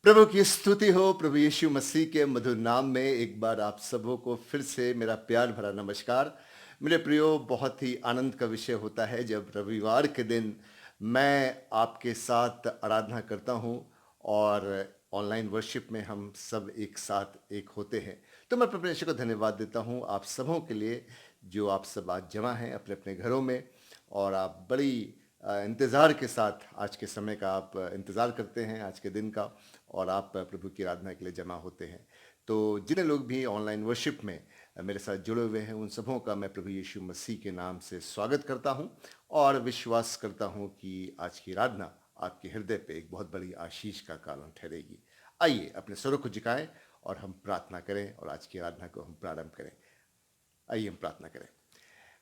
प्रभु की स्तुति हो। प्रभु यीशु मसीह के मधुर नाम में एक बार आप सबों को फिर से मेरा प्यार भरा नमस्कार। मेरे प्रियो, बहुत ही आनंद का विषय होता है जब रविवार के दिन मैं आपके साथ आराधना करता हूं और ऑनलाइन वर्शिप में हम सब एक साथ एक होते हैं। तो मैं परमेश्वर को धन्यवाद देता हूं आप सबों के लिए जो आप सब आज जमा हैं अपने अपने घरों में, और आप बड़ी इंतज़ार के साथ आज के समय का आप इंतज़ार करते हैं, आज के दिन का, और आप प्रभु की आराधना के लिए जमा होते हैं। तो जितने लोग भी ऑनलाइन वर्शिप में मेरे साथ जुड़े हुए हैं उन सबों का मैं प्रभु यीशु मसीह के नाम से स्वागत करता हूं और विश्वास करता हूं कि आज की आराधना आपके हृदय पे एक बहुत बड़ी आशीष का कारण ठहरेगी। आइए अपने स्वरों को झुकाएं और हम प्रार्थना करें और आज की आराधना को हम प्रारंभ करें। आइए हम प्रार्थना करें।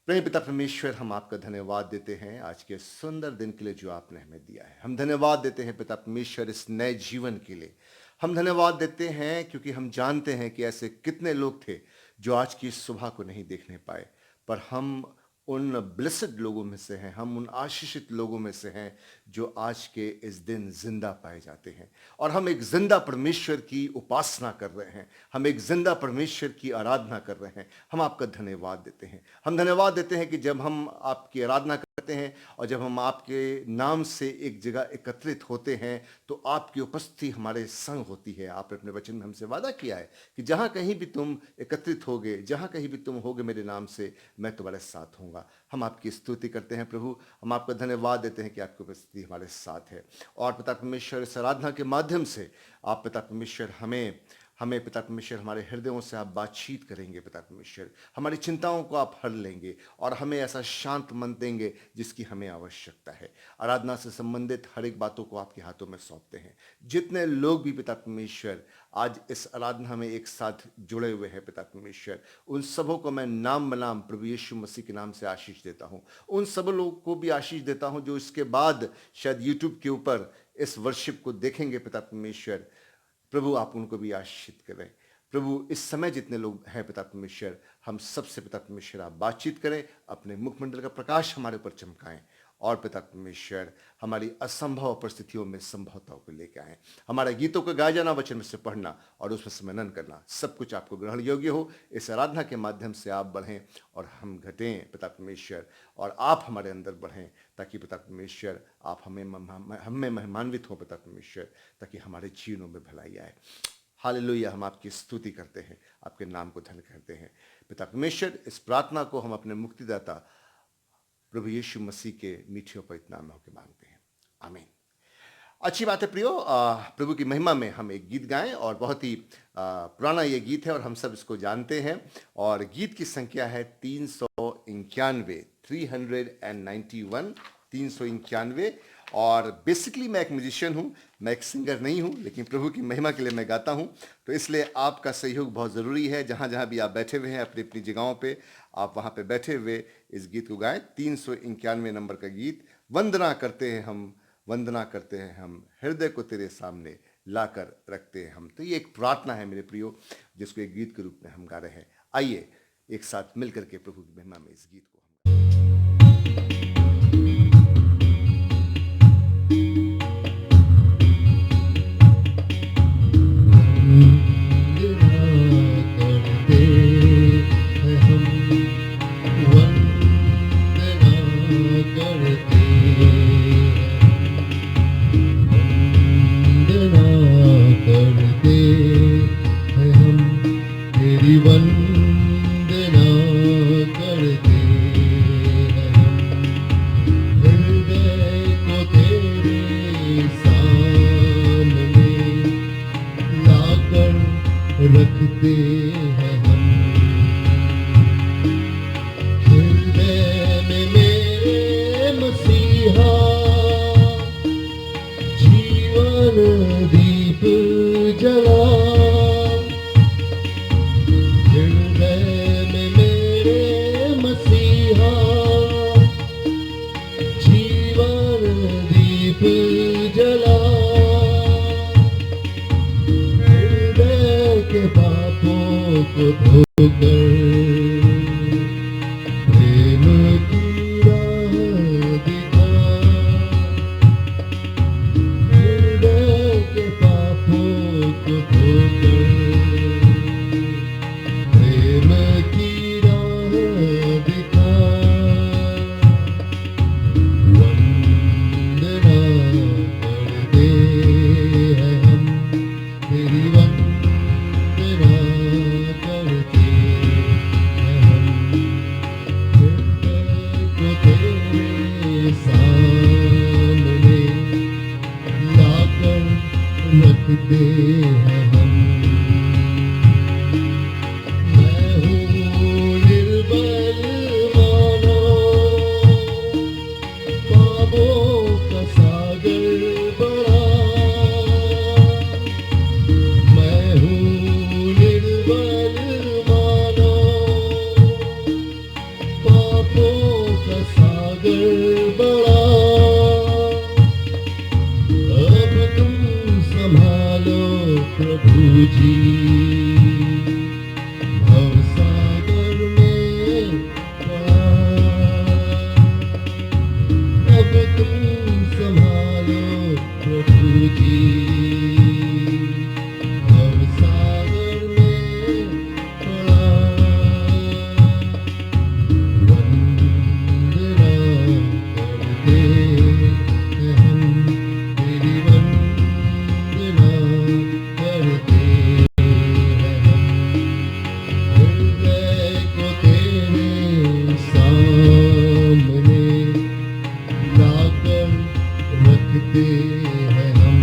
प्रेम पिता परमेश्वर, हम आपका धन्यवाद देते हैं आज के सुंदर दिन के लिए जो आपने हमें दिया है। हम धन्यवाद देते हैं पिता परमेश्वर इस नए जीवन के लिए। हम धन्यवाद देते हैं क्योंकि हम जानते हैं कि ऐसे कितने लोग थे जो आज की सुबह को नहीं देखने पाए, पर हम उन ब्लेसेड लोगों में से हैं, हम उन आशीषित लोगों में से हैं जो आज के इस दिन जिंदा पाए जाते हैं। और हम एक जिंदा परमेश्वर की उपासना कर रहे हैं, हम एक जिंदा परमेश्वर की आराधना कर रहे हैं। हम आपका धन्यवाद देते हैं। हम धन्यवाद देते हैं कि जब हम आपकी आराधना करते हैं और जब हम आपके नाम से एक जगह एकत्रित होते हैं तो आपकी उपस्थिति हमारे संग होती है। आपने अपने वचन में हमसे वादा किया है कि जहाँ कहीं भी तुम एकत्रित होगे, जहाँ कहीं भी तुम होगे मेरे नाम से, मैं तुम्हारे साथ होऊंगा। हम आपकी स्तुति करते हैं प्रभु। हम आपका धन्यवाद देते हैं कि आपकी उपस्थिति हमारे साथ है। और पिता परमेश्वर, इस आराधना के माध्यम से आप पिता परमेश्वर हमें पिता परमेश्वर हमारे हृदयों से आप बातचीत करेंगे। पिता परमेश्वर हमारी चिंताओं को आप हर लेंगे और हमें ऐसा शांत मन देंगे जिसकी हमें आवश्यकता है। आराधना से संबंधित हर एक बातों को आपके हाथों में सौंपते हैं। जितने लोग भी पिता परमेश्वर आज इस आराधना में एक साथ जुड़े हुए हैं पिता परमेश्वर, उन सबों को मैं नाम बनाम प्रभु यीशु मसीह के नाम से आशीष देता हूँ। उन सब लोगों को भी आशीष देता हूँ जो इसके बाद शायद यूट्यूब के ऊपर इस वर्शिप को देखेंगे। पिता परमेश्वर प्रभु आप उनको भी आशीषित करें। प्रभु इस समय जितने लोग हैं पिता परमेश्वर, हम सबसे पिता परमेश्वर आप बातचीत करें, अपने मुखमंडल का प्रकाश हमारे ऊपर चमकाएं और पिता परमेश्वर हमारी असंभव परिस्थितियों में संभवताओं को लेकर आएं। हमारे गीतों को गाया जाना, वचन में से पढ़ना और उसमें से मनन करना, सब कुछ आपको ग्रहण योग्य हो। इस आराधना के माध्यम से आप बढ़ें और हम घटें पिता परमेश्वर, और आप हमारे अंदर बढ़ें ताकि पिता परमेश्वर आप हमें मेहमान्वित हो पिता परमेश्वर, ताकि हमारे जीवनों में भलाई आए। हालेलुया। हम आपकी स्तुति करते हैं, आपके नाम को धन्य करते हैं पिता परमेश्वर। इस प्रार्थना को हम अपने मुक्तिदाता प्रभु यीशु मसीह के मीठे और पवित्र नाम में होकर मांगते हैं, आमीन। अच्छी बात है प्रियो, प्रभु की महिमा में हम एक गीत गाएं, और बहुत ही पुराना ये गीत है और हम सब इसको जानते हैं। और गीत की संख्या है 391, 391। और बेसिकली मैं एक म्यूजिशियन हूँ, मैं एक सिंगर नहीं हूँ, लेकिन प्रभु की महिमा के लिए मैं गाता हूँ। तो इसलिए आपका सहयोग बहुत ज़रूरी है। जहाँ जहाँ भी आप बैठे हुए हैं अपनी अपनी जगहों पे, आप वहाँ पे बैठे हुए इस गीत को गाएं। 391 नंबर का गीत, वंदना करते हैं हम, वंदना करते हैं हम, हृदय को तेरे सामने लाकर रखते हैं हम। तो ये एक प्रार्थना है मेरे प्रियो, जिसको एक गीत के रूप में हम गा रहे हैं। आइए एक साथ मिल करके प्रभु की महिमा में इस गीत को रखते हैं हम। हृदय में मेरे मसीहा जीवन दीप जला। हृदय में मेरे मसीहा जीवन दीप जला। के पापों को धोकर प्रेम की राह दिखा। हृदय के पापों रखते हैं हम। मैं हूँ निर्बल मानो, पापों का सागर बड़ा। मैं हूँ निर्बल मानो, पापों का सागर बड़ा। अब तुम संभालो प्रभु जी, भवसागर में पड़ा। अब तुम संभालो प्रभु जी, भवसागर में पड़ा। वंदना करते हैं हम, तेरी वंदना करते हैं हम। हृदय को तेरे सामने लाकर रखते हैं हम।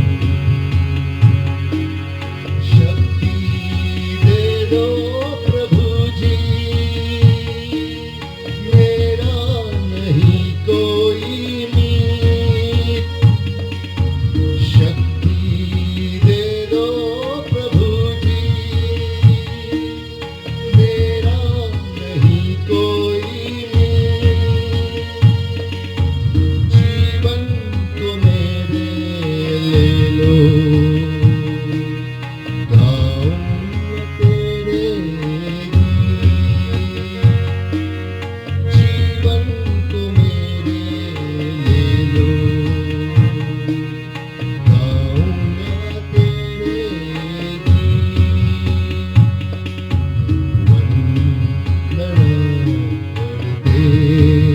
शक्ति दे दो प्रभु जी, मेरा नहीं कोई मीत। शक्ति दे दो प्रभु जी, मेरा नहीं कोई मीत। जीवन को मेरे ले लो, गाऊंगा तेरे गीत। जीवन को मेरे ले लो, गाऊंगा तेरे गीत। वंदना करते हैं हम,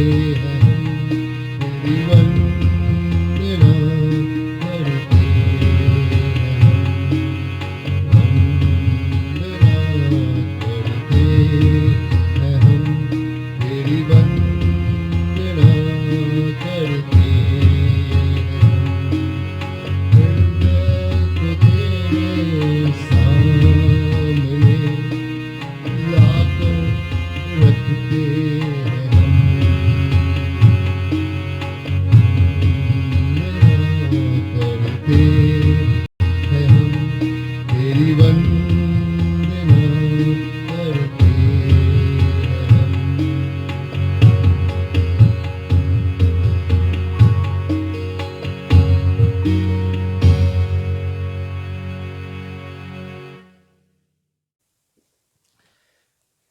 तेरी वंदना करते हैं हम। वंदना करते हैं हम, तेरी वंदना करते हैं हम। हृदय को तेरे सामने लाकर रखते हैं हम। वंदना करते हैं हम, तेरी वंदना करते हैं हम।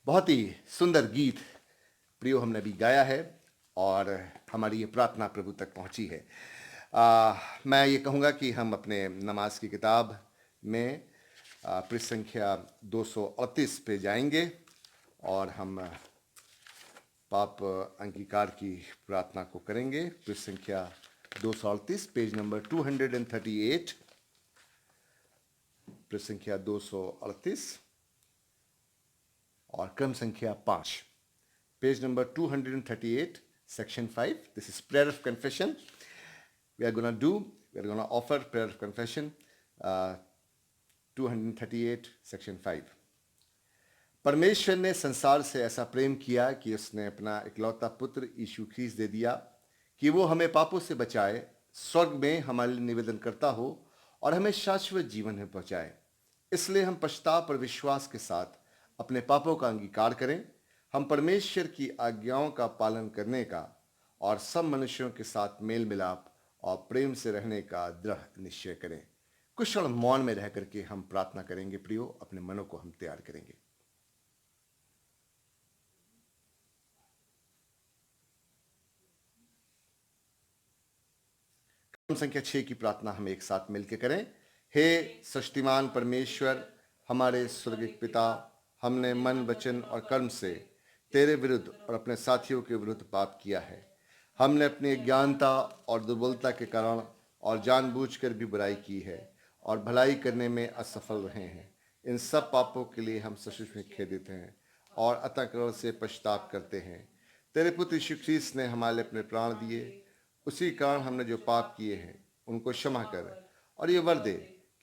बहुत ही सुंदर गीत प्रियो हमने अभी गाया है और हमारी ये प्रार्थना प्रभु तक पहुंची है। मैं ये कहूँगा कि हम अपने नमाज की किताब में पृष्ठ संख्या 238 पे जाएंगे और हम पाप अंगीकार की प्रार्थना को करेंगे। पृष्ठ संख्या 238, पेज नंबर 238, पृष्ठ संख्या 238 और क्रम संख्या 5, page number 238, section 5. This is prayer of confession. We are going to offer prayer of confession, 238, section 5. परमेश्वर ने संसार से ऐसा प्रेम किया कि उसने अपना इकलौता पुत्र यीशु ख्रीस्त दे दिया कि वो हमें पापों से बचाए, स्वर्ग में हमारे लिए निवेदन करता हो और हमें शाश्वत जीवन में पहुंचाए। इसलिए हम पश्चाताप और विश्वास के साथ अपने पापों का अंगीकार करें। हम परमेश्वर की आज्ञाओं का पालन करने का और सब मनुष्यों के साथ मेल मिलाप और प्रेम से रहने का दृढ़ निश्चय करें। कुछ क्षण मौन में रह करके हम प्रार्थना करेंगे। प्रियो, अपने मनों को हम तैयार करेंगे। क्रम संख्या 6 की प्रार्थना हम एक साथ मिलकर करें। हे सृष्टिमान परमेश्वर, हमारे स्वर्गीय पिता, हमने मन, वचन और कर्म से तेरे विरुद्ध और अपने साथियों के विरुद्ध पाप किया है। हमने अपनी अज्ञानता और दुर्बलता के कारण और जानबूझकर भी बुराई की है और भलाई करने में असफल रहे हैं। इन सब पापों के लिए हम सचमुच में खेदित हैं और अतः से पश्चाताप करते हैं। तेरे पुत्र यीशु ख्रीस्त ने हमारे लिए अपने प्राण दिए, उसी कारण हमने जो पाप किए हैं उनको क्षमा कर और ये वर दे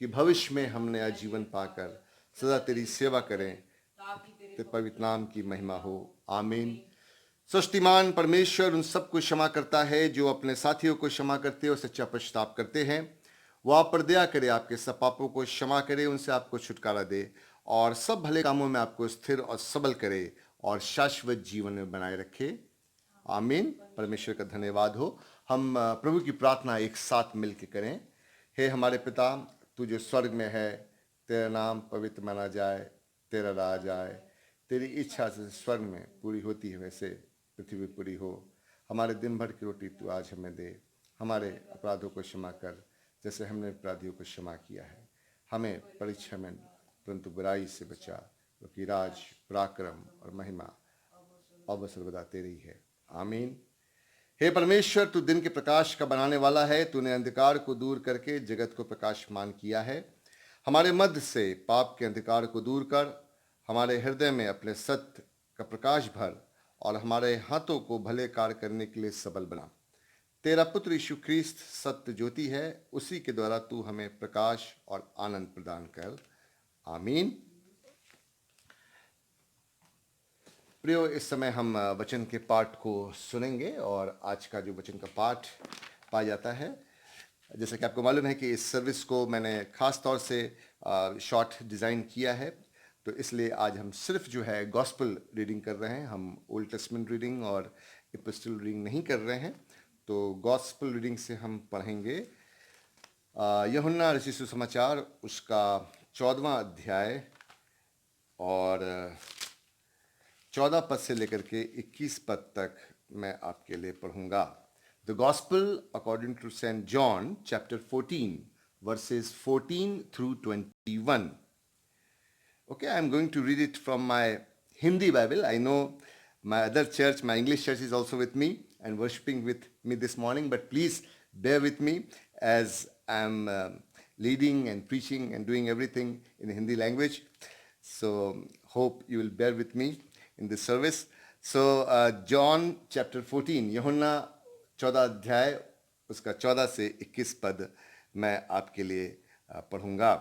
कि भविष्य में हम नया जीवन पाकर सदा तेरी सेवा करें। तेरे पवित्र नाम की महिमा हो, आमीन। सृष्टिमान परमेश्वर उन सबको क्षमा करता है जो अपने साथियों को क्षमा करते और सच्चा पश्चाताप करते हैं। वो आप पर दया करे, आपके सब पापों को क्षमा करे, उनसे आपको छुटकारा दे और सब भले कामों में आपको स्थिर और सबल करे और शाश्वत जीवन में बनाए रखे, आमीन। परमेश्वर का धन्यवाद हो। हम प्रभु की प्रार्थना एक साथ मिलकर करें। हे हमारे पिता, तू जो स्वर्ग में है, तेरा नाम पवित्र माना जाए, तेरा राज आए, तेरी इच्छा से स्वर्ग में पूरी होती है वैसे पृथ्वी पर पूरी हो। हमारे दिन भर की रोटी तू आज हमें दे। हमारे अपराधों को क्षमा कर जैसे हमने अपराधियों को क्षमा किया है। हमें परीक्षा में परंतु बुराई से बचा, क्योंकि राज, पराक्रम और महिमा अब सर्वदा तेरी है, आमीन। हे परमेश्वर, तू दिन के प्रकाश का बनाने वाला है। तूने अंधकार को दूर करके जगत को प्रकाशमान किया है। हमारे मध्य से पाप के अंधकार को दूर कर, हमारे हृदय में अपने सत्य का प्रकाश भर और हमारे हाथों को भले कार्य करने के लिए सबल बना। तेरा पुत्र यीशु ख्रीस्त सत्य ज्योति है, उसी के द्वारा तू हमें प्रकाश और आनंद प्रदान कर, आमीन। प्रियो, इस समय हम वचन के पाठ को सुनेंगे और आज का जो वचन का पाठ पाया जाता है, जैसे कि आपको मालूम है कि इस सर्विस को मैंने खास तौर से शॉर्ट डिज़ाइन किया है, तो इसलिए आज हम सिर्फ जो है गॉस्पल रीडिंग कर रहे हैं। हम ओल्ड टेस्टमेंट रीडिंग और एपिस्टल रीडिंग नहीं कर रहे हैं। तो गॉस्पल रीडिंग से हम पढ़ेंगे यूहन्ना रचित सुसमाचार उसका 14वां अध्याय और 14 पद से लेकर के 21 पद तक मैं आपके लिए पढ़ूंगा। The gospel according to saint John chapter 14 verses 14 through 21. Okay, I am going to read it from my Hindi Bible. I know my other church, my English church is also with me and worshiping with me this morning, but please bear with me as I am leading and preaching and doing everything in the Hindi language. So hope you will bear with me in this service. So John chapter 14, यूहन्ना 14 अध्याय उसका 14 से 21 पद मैं आपके लिए पढ़ूंगा।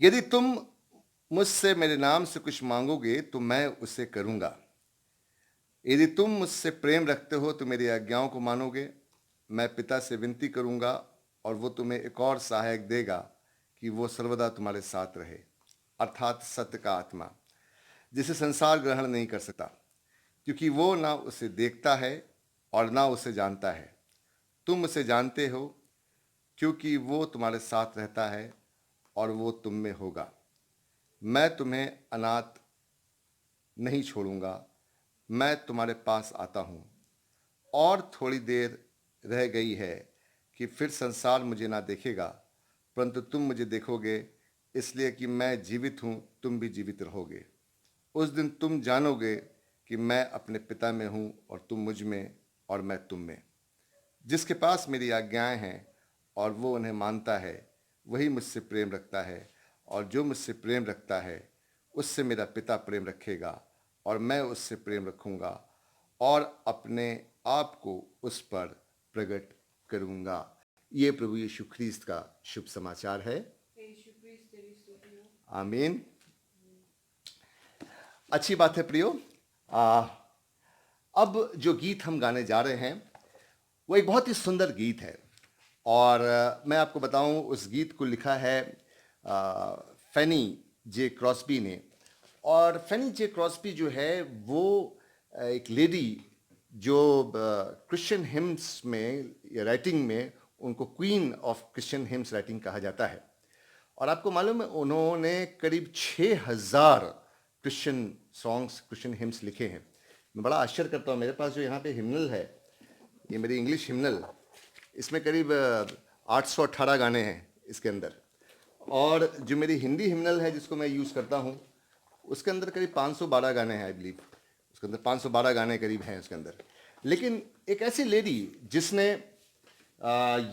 यदि तुम मुझसे मेरे नाम से कुछ मांगोगे तो मैं उसे करूंगा। यदि तुम मुझसे प्रेम रखते हो तो मेरी आज्ञाओं को मानोगे। मैं पिता से विनती करूंगा और वो तुम्हें एक और सहायक देगा कि वो सर्वदा तुम्हारे साथ रहे, अर्थात सत्य का आत्मा, जिसे संसार ग्रहण नहीं कर सकता, क्योंकि वो ना उसे देखता है और ना उसे जानता है। तुम उसे जानते हो क्योंकि वो तुम्हारे साथ रहता है और वो तुम में होगा। मैं तुम्हें अनाथ नहीं छोड़ूंगा, मैं तुम्हारे पास आता हूँ। और थोड़ी देर रह गई है कि फिर संसार मुझे ना देखेगा, परंतु तुम मुझे देखोगे, इसलिए कि मैं जीवित हूँ, तुम भी जीवित रहोगे। उस दिन तुम जानोगे कि मैं अपने पिता में हूँ और तुम मुझ में और मैं तुम में। जिसके पास मेरी आज्ञाएं हैं और वो उन्हें मानता है, वही मुझसे प्रेम रखता है, और जो मुझसे प्रेम रखता है उससे मेरा पिता प्रेम रखेगा और मैं उससे प्रेम रखूंगा और अपने आप को उस पर प्रकट करूंगा। ये प्रभु यीशु ख्रीस्त का शुभ समाचार है, आमीन। अच्छी बात है प्रियो। अब जो गीत हम गाने जा रहे हैं वो एक बहुत ही सुंदर गीत है और मैं आपको बताऊं, उस गीत को लिखा है फैनी जे क्रॉस्बी ने। और फैनी जे क्रॉस्बी जो है वो एक लेडी जो क्रिश्चियन हिम्स में या राइटिंग में उनको queen of Christian hymns writing कहा जाता है। और आपको मालूम है उन्होंने करीब 6000 क्रिश्चियन सॉन्ग्स, क्रिश्चियन हिम्स लिखे हैं। मैं बड़ा आश्चर्य करता हूँ, मेरे पास जो यहाँ पे हिम्नल है, ये मेरी इंग्लिश हिम्नल, इसमें करीब 818 गाने हैं इसके अंदर। और जो मेरी हिंदी हिम्नल है जिसको मैं यूज़ करता हूँ, उसके अंदर करीब 512 गाने हैं, आई बिलीव। उसके अंदर 512 गाने करीब हैं उसके अंदर। लेकिन एक ऐसी लेडी जिसने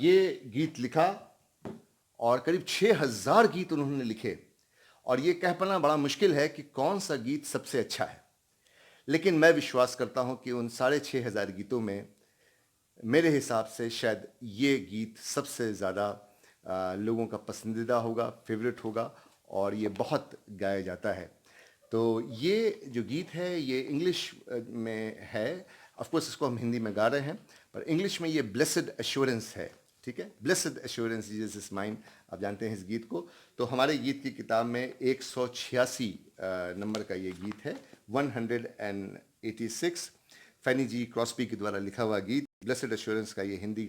ये गीत लिखा और करीब 6000 गीत उन्होंने लिखे, और ये कह पाना बड़ा मुश्किल है कि कौन सा गीत सबसे अच्छा है। लेकिन मैं विश्वास करता हूँ कि उन 6500 गीतों में मेरे हिसाब से शायद ये गीत सबसे ज़्यादा लोगों का पसंदीदा होगा, फेवरेट होगा और ये बहुत गाया जाता है। तो ये जो गीत है ये इंग्लिश में है। ऑफ कोर्स इसको हम हिंदी में गा रहे हैं, पर इंग्लिश में ये ब्लेसड एश्योरेंस है। ठीक है, blessed assurance Jesus is mine, आप जानते हैं इस गीत को। तो हमारे गीत की किताब में 186 नंबर का ये गीत है, 186, फैनी जी क्रॉस्बी के द्वारा लिखा हुआ गीत। ब्लेसड एश्योरेंस का ये हिंदी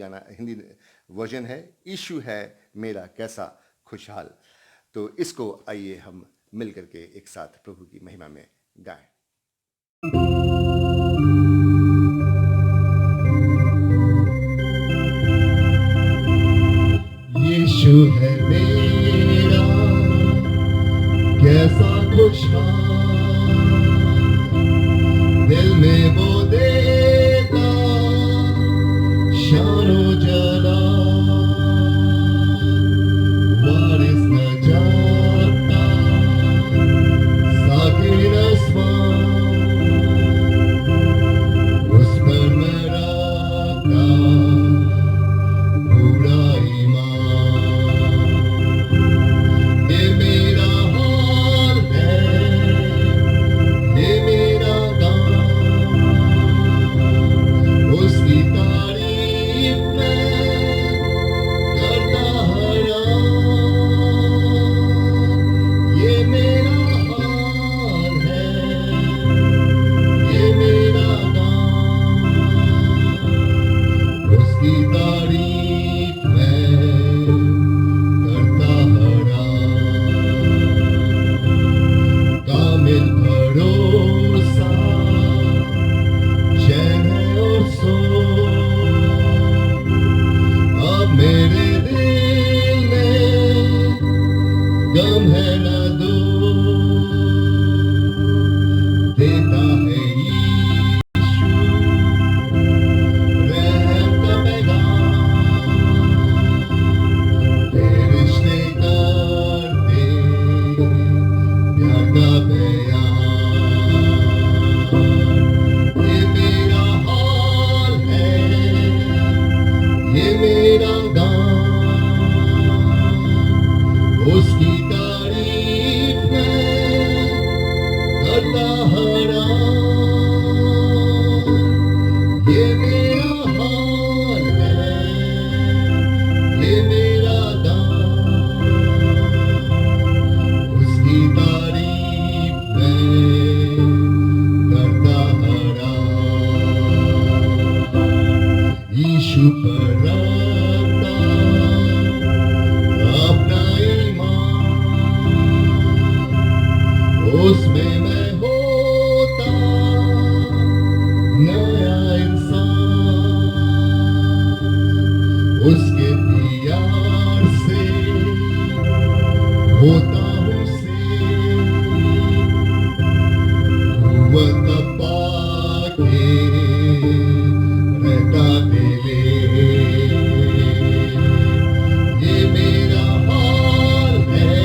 वर्जन है, इशू है मेरा कैसा खुशहाल। तो इसको आइए हम मिल करके एक साथ प्रभु की महिमा में गाएं। यीशु है मेरा कैसा खुशहाल, दिल में वो देता शानो जलाल, वारिस न जाता साकिर आसमान, उस पर मैं रखता पूरा ईमान। ये मेरा हाल है, ये मेरा गान, उसकी तारीफ में करता हरान। ये मेरा हाल है, ये मेरा गान, उसकी तारीफ में करता हरान। कामिल भरोसा चैन है और सुख, अब मेरे दिल में गम है न दुख, देता है यीशु रहम का पैगाम, फरिश्ते करते प्यार का बयान। ये मेरा हाल है, ये मेरा गान, उसकी तारीफ में करता हरान। ये मेरा हाल है, ये मेरा गान, उसकी तारीफ में करता हरान। यीशु पर रखता अपना ईमान, उसमें मैं होता नया इंसान, उसके प्यार से होता हूँ सेव, कुव्वत पाके रहता दिले। ये मेरा हाल है,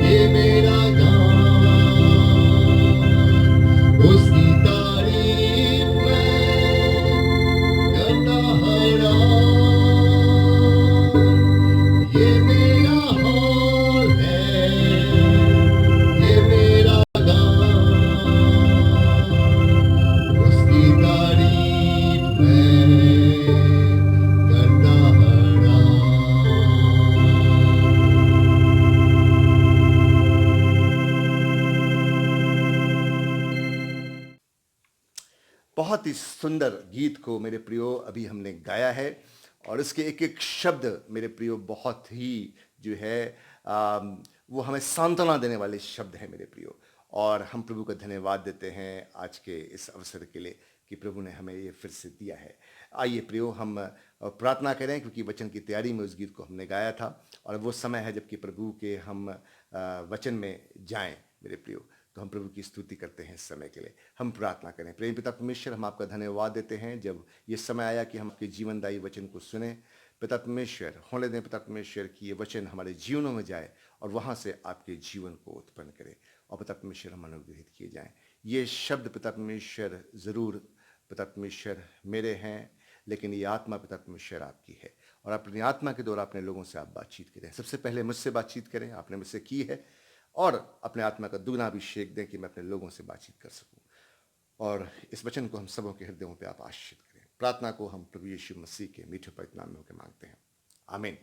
ये मेरा गान, उसकी तारीफ में करता हरान। ये मेरा हाल है, ये मेरा गान, उसकी तारीफ में करता हरान। बहुत ही सुंदर गीत को मेरे प्रियो अभी हमने गाया है और इसके एक एक शब्द मेरे प्रियो बहुत ही जो है वो हमें सांत्वना देने वाले शब्द हैं मेरे प्रियो। और हम प्रभु का धन्यवाद देते हैं आज के इस अवसर के लिए कि प्रभु ने हमें ये फिर से दिया है। आइए प्रियो हम प्रार्थना करें, क्योंकि वचन की तैयारी में उस गीत को हमने गाया था और वो समय है जबकि प्रभु के हम वचन में जाएं मेरे प्रियो। तो हम प्रभु की स्तुति करते हैं इस समय के लिए। हम प्रार्थना करें। प्रेम पिता परमेश्वर, हम आपका धन्यवाद देते हैं जब ये समय आया कि हम आपके जीवनदायी वचन को सुने। पिता परमेश्वर, होने दें पिता परमेश्वर कि ये वचन हमारे जीवनों में जाए और वहाँ से आपके जीवन को उत्पन्न करे और पिता परमेश्वर हम अनुग्रहित किए जाएं। ये शब्द पिता परमेश्वर ज़रूर पिता परमेश्वर मेरे हैं, लेकिन ये आत्मा पिता परमेश्वर आपकी है और अपनी आत्मा के द्वारा अपने लोगों से आप बातचीत करें। सबसे पहले मुझसे बातचीत करें, आपने मुझसे की है, और अपने आत्मा का दुगना अभिषेक दें कि मैं अपने लोगों से बातचीत कर सकूं। और इस वचन को हम सबों के हृदयों पे आप आशीषित करें। प्रार्थना को हम प्रभु यीशु मसीह के मीठे पवित्र नाम में होकर मांगते हैं, आमीन।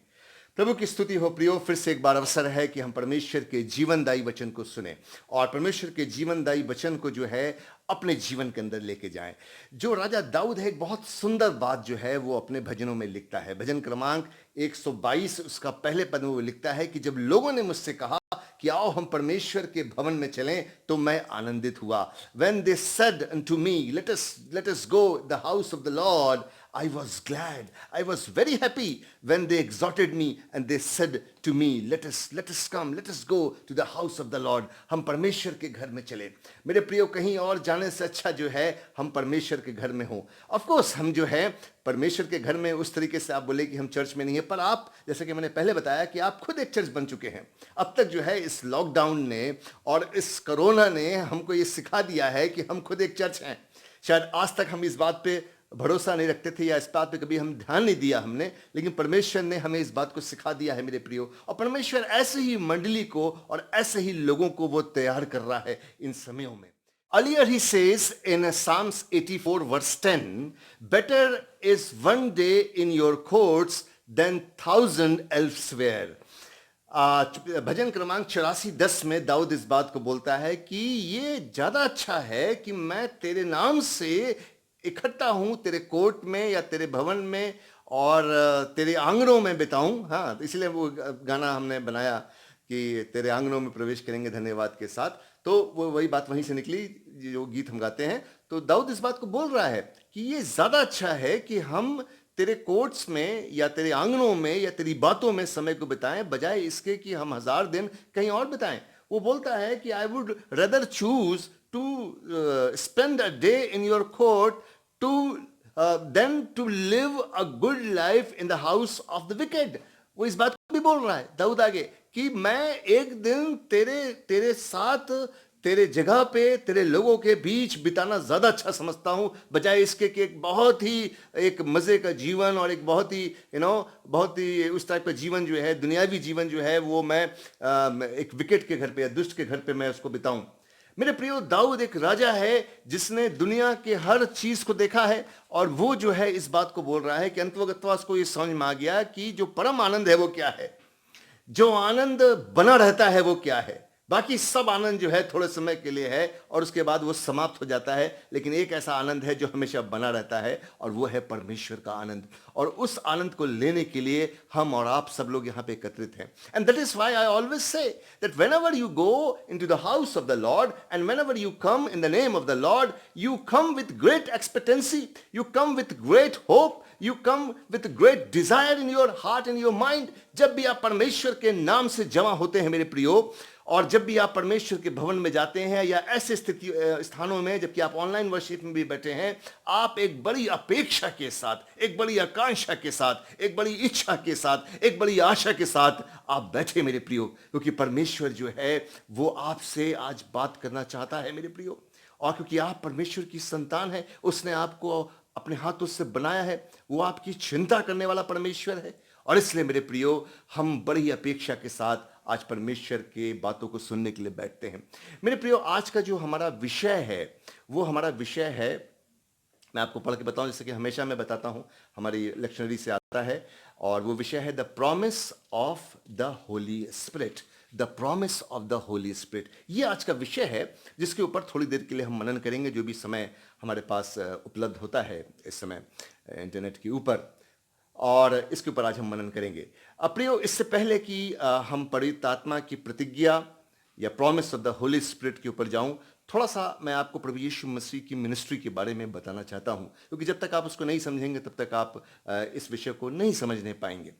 प्रभु की स्तुति हो प्रियो। फिर से एक बार अवसर है कि हम परमेश्वर के जीवनदायी वचन को सुने और परमेश्वर के जीवनदायी वचन को जो है अपने जीवन के अंदर लेके जाएं। जो राजा दाऊद है, एक बहुत सुंदर बात जो है वो अपने भजनों में लिखता है। भजन क्रमांक 122 उसका पहले पद में वो लिखता है कि जब लोगों ने मुझसे कहा कि आओ हम परमेश्वर के भवन में चलें, तो मैं आनंदित हुआ। When they said unto me, let us go the house of the Lord, I was glad. I was very happy when they exhorted me and they said to me, let us come, let us go to the house of the Lord. हम परमेश्वर के घर में चले। मेरे प्रियो, कहीं और जाने से अच्छा जो है हम परमेश्वर के घर में हो। ऑफ कोर्स हम जो है परमेश्वर के घर में उस तरीके से आप बोले कि हम चर्च में नहीं है, पर आप, जैसे कि मैंने पहले बताया कि आप खुद एक चर्च बन चुके हैं। अब तक जो है इस लॉकडाउन ने और इस कोरोना ने हमको ये सिखा दिया है कि हम खुद एक चर्च हैं। शायद आज तक हम इस बात पे भरोसा नहीं रखते थे या इस बात पे कभी हम ध्यान नहीं दिया हमने, लेकिन परमेश्वर ने हमें इस बात को सिखा दिया है मेरे प्रियो। और परमेश्वर ऐसे ही मंडली को और ऐसे ही लोगों को वो तैयार कर रहा है इन समयों में। Earlier he says in Psalms 84 verse 10, better is one day in your courts than 1,000 elsewhere. भजन क्रमांक 84:10 में दाऊद इस बात को बोलता है कि ये ज्यादा अच्छा है कि मैं तेरे नाम से इकट्ठा हूं तेरे कोर्ट में या तेरे भवन में और तेरे आंगनों में बिताऊं। हाँ, तो इसलिए वो गाना हमने बनाया कि तेरे आंगनों में प्रवेश करेंगे धन्यवाद के साथ। तो वो वही बात वहीं से निकली जो गीत हम गाते हैं। तो दाऊद इस बात को बोल रहा है कि ये ज्यादा अच्छा है कि हम तेरे कोर्ट्स में या तेरे आंगनों में या तेरी बातों में समय को बिताएं, बजाय इसके कि हम 1000 दिन कहीं और बिताएं। वो बोलता है कि I would rather choose to spend a day in your court than to live a good life in the house of the wicked. वो इस बात को भी बोल रहा है दाऊद आगे कि मैं एक दिन तेरे साथ तेरे जगह पे तेरे लोगों के बीच बिताना ज्यादा अच्छा समझता हूं, बजाय इसके कि एक बहुत ही एक मजे का जीवन और एक बहुत ही बहुत ही उस टाइप का जीवन जो है, दुनियावी जीवन जो है, वो मैं एक विकेट के घर पे या दुष्ट के घर पे मैं उसको बिताऊं। मेरे प्रियो, दाऊद एक राजा है जिसने दुनिया के हर चीज को देखा है और वो जो है इस बात को बोल रहा है कि अंततः उसको ये समझ में आ गया कि जो परम आनंद है वो क्या है, जो आनंद बना रहता है वो क्या है। बाकी सब आनंद जो है थोड़े समय के लिए है और उसके बाद वो समाप्त हो जाता है, लेकिन एक ऐसा आनंद है जो हमेशा बना रहता है और वो है परमेश्वर का आनंद। और उस आनंद को लेने के लिए हम और आप सब लोग यहाँ पे एकत्रित हैं। And that is why I always say that whenever you go into the house of the Lord and whenever you come in the name of the Lord, you come with great expectancy, you come with great hope, you come with great desire in your heart and your mind। जब भी आप परमेश्वर के नाम से जमा होते हैं मेरे प्रियो, और जब भी आप परमेश्वर के भवन में जाते हैं या ऐसे स्थानों में, जबकि आप ऑनलाइन वर्शिप में भी बैठे हैं, आप एक बड़ी अपेक्षा के साथ, एक बड़ी आकांक्षा के साथ, एक बड़ी इच्छा के साथ, एक बड़ी आशा के साथ आप बैठे मेरे प्रियो, क्योंकि परमेश्वर जो है वो आपसे आज बात करना चाहता है मेरे प्रियो। और क्योंकि आप परमेश्वर की संतान है, उसने आपको अपने हाथों से बनाया है, वो आपकी चिंता करने वाला परमेश्वर है। और इसलिए मेरे प्रियो, हम बड़ी अपेक्षा के साथ आज परमेश्वर के बातों को सुनने के लिए बैठते हैं। मेरे प्रियो, आज का जो हमारा विषय है वो हमारा विषय है, मैं आपको पढ़ के बताऊं, जैसे कि हमेशा मैं बताता हूं, हमारी लेक्शनरी से आता है, और वो विषय है the promise of the Holi spirit. The promise of the Holi spirit, ये आज का विषय है जिसके ऊपर थोड़ी देर के लिए हम मनन करेंगे, जो भी समय हमारे पास उपलब्ध होता है इस समय इंटरनेट के ऊपर, और इसके ऊपर आज हम मनन करेंगे। प्रियो, इससे पहले कि हम पवित्र आत्मा की प्रतिज्ञा या promise of the Holi spirit के ऊपर जाऊं, थोड़ा सा मैं आपको प्रभु यीशु मसीह की मिनिस्ट्री के बारे में बताना चाहता हूं, क्योंकि जब तक आप उसको नहीं समझेंगे तब तक आप इस विषय को नहीं समझने पाएंगे।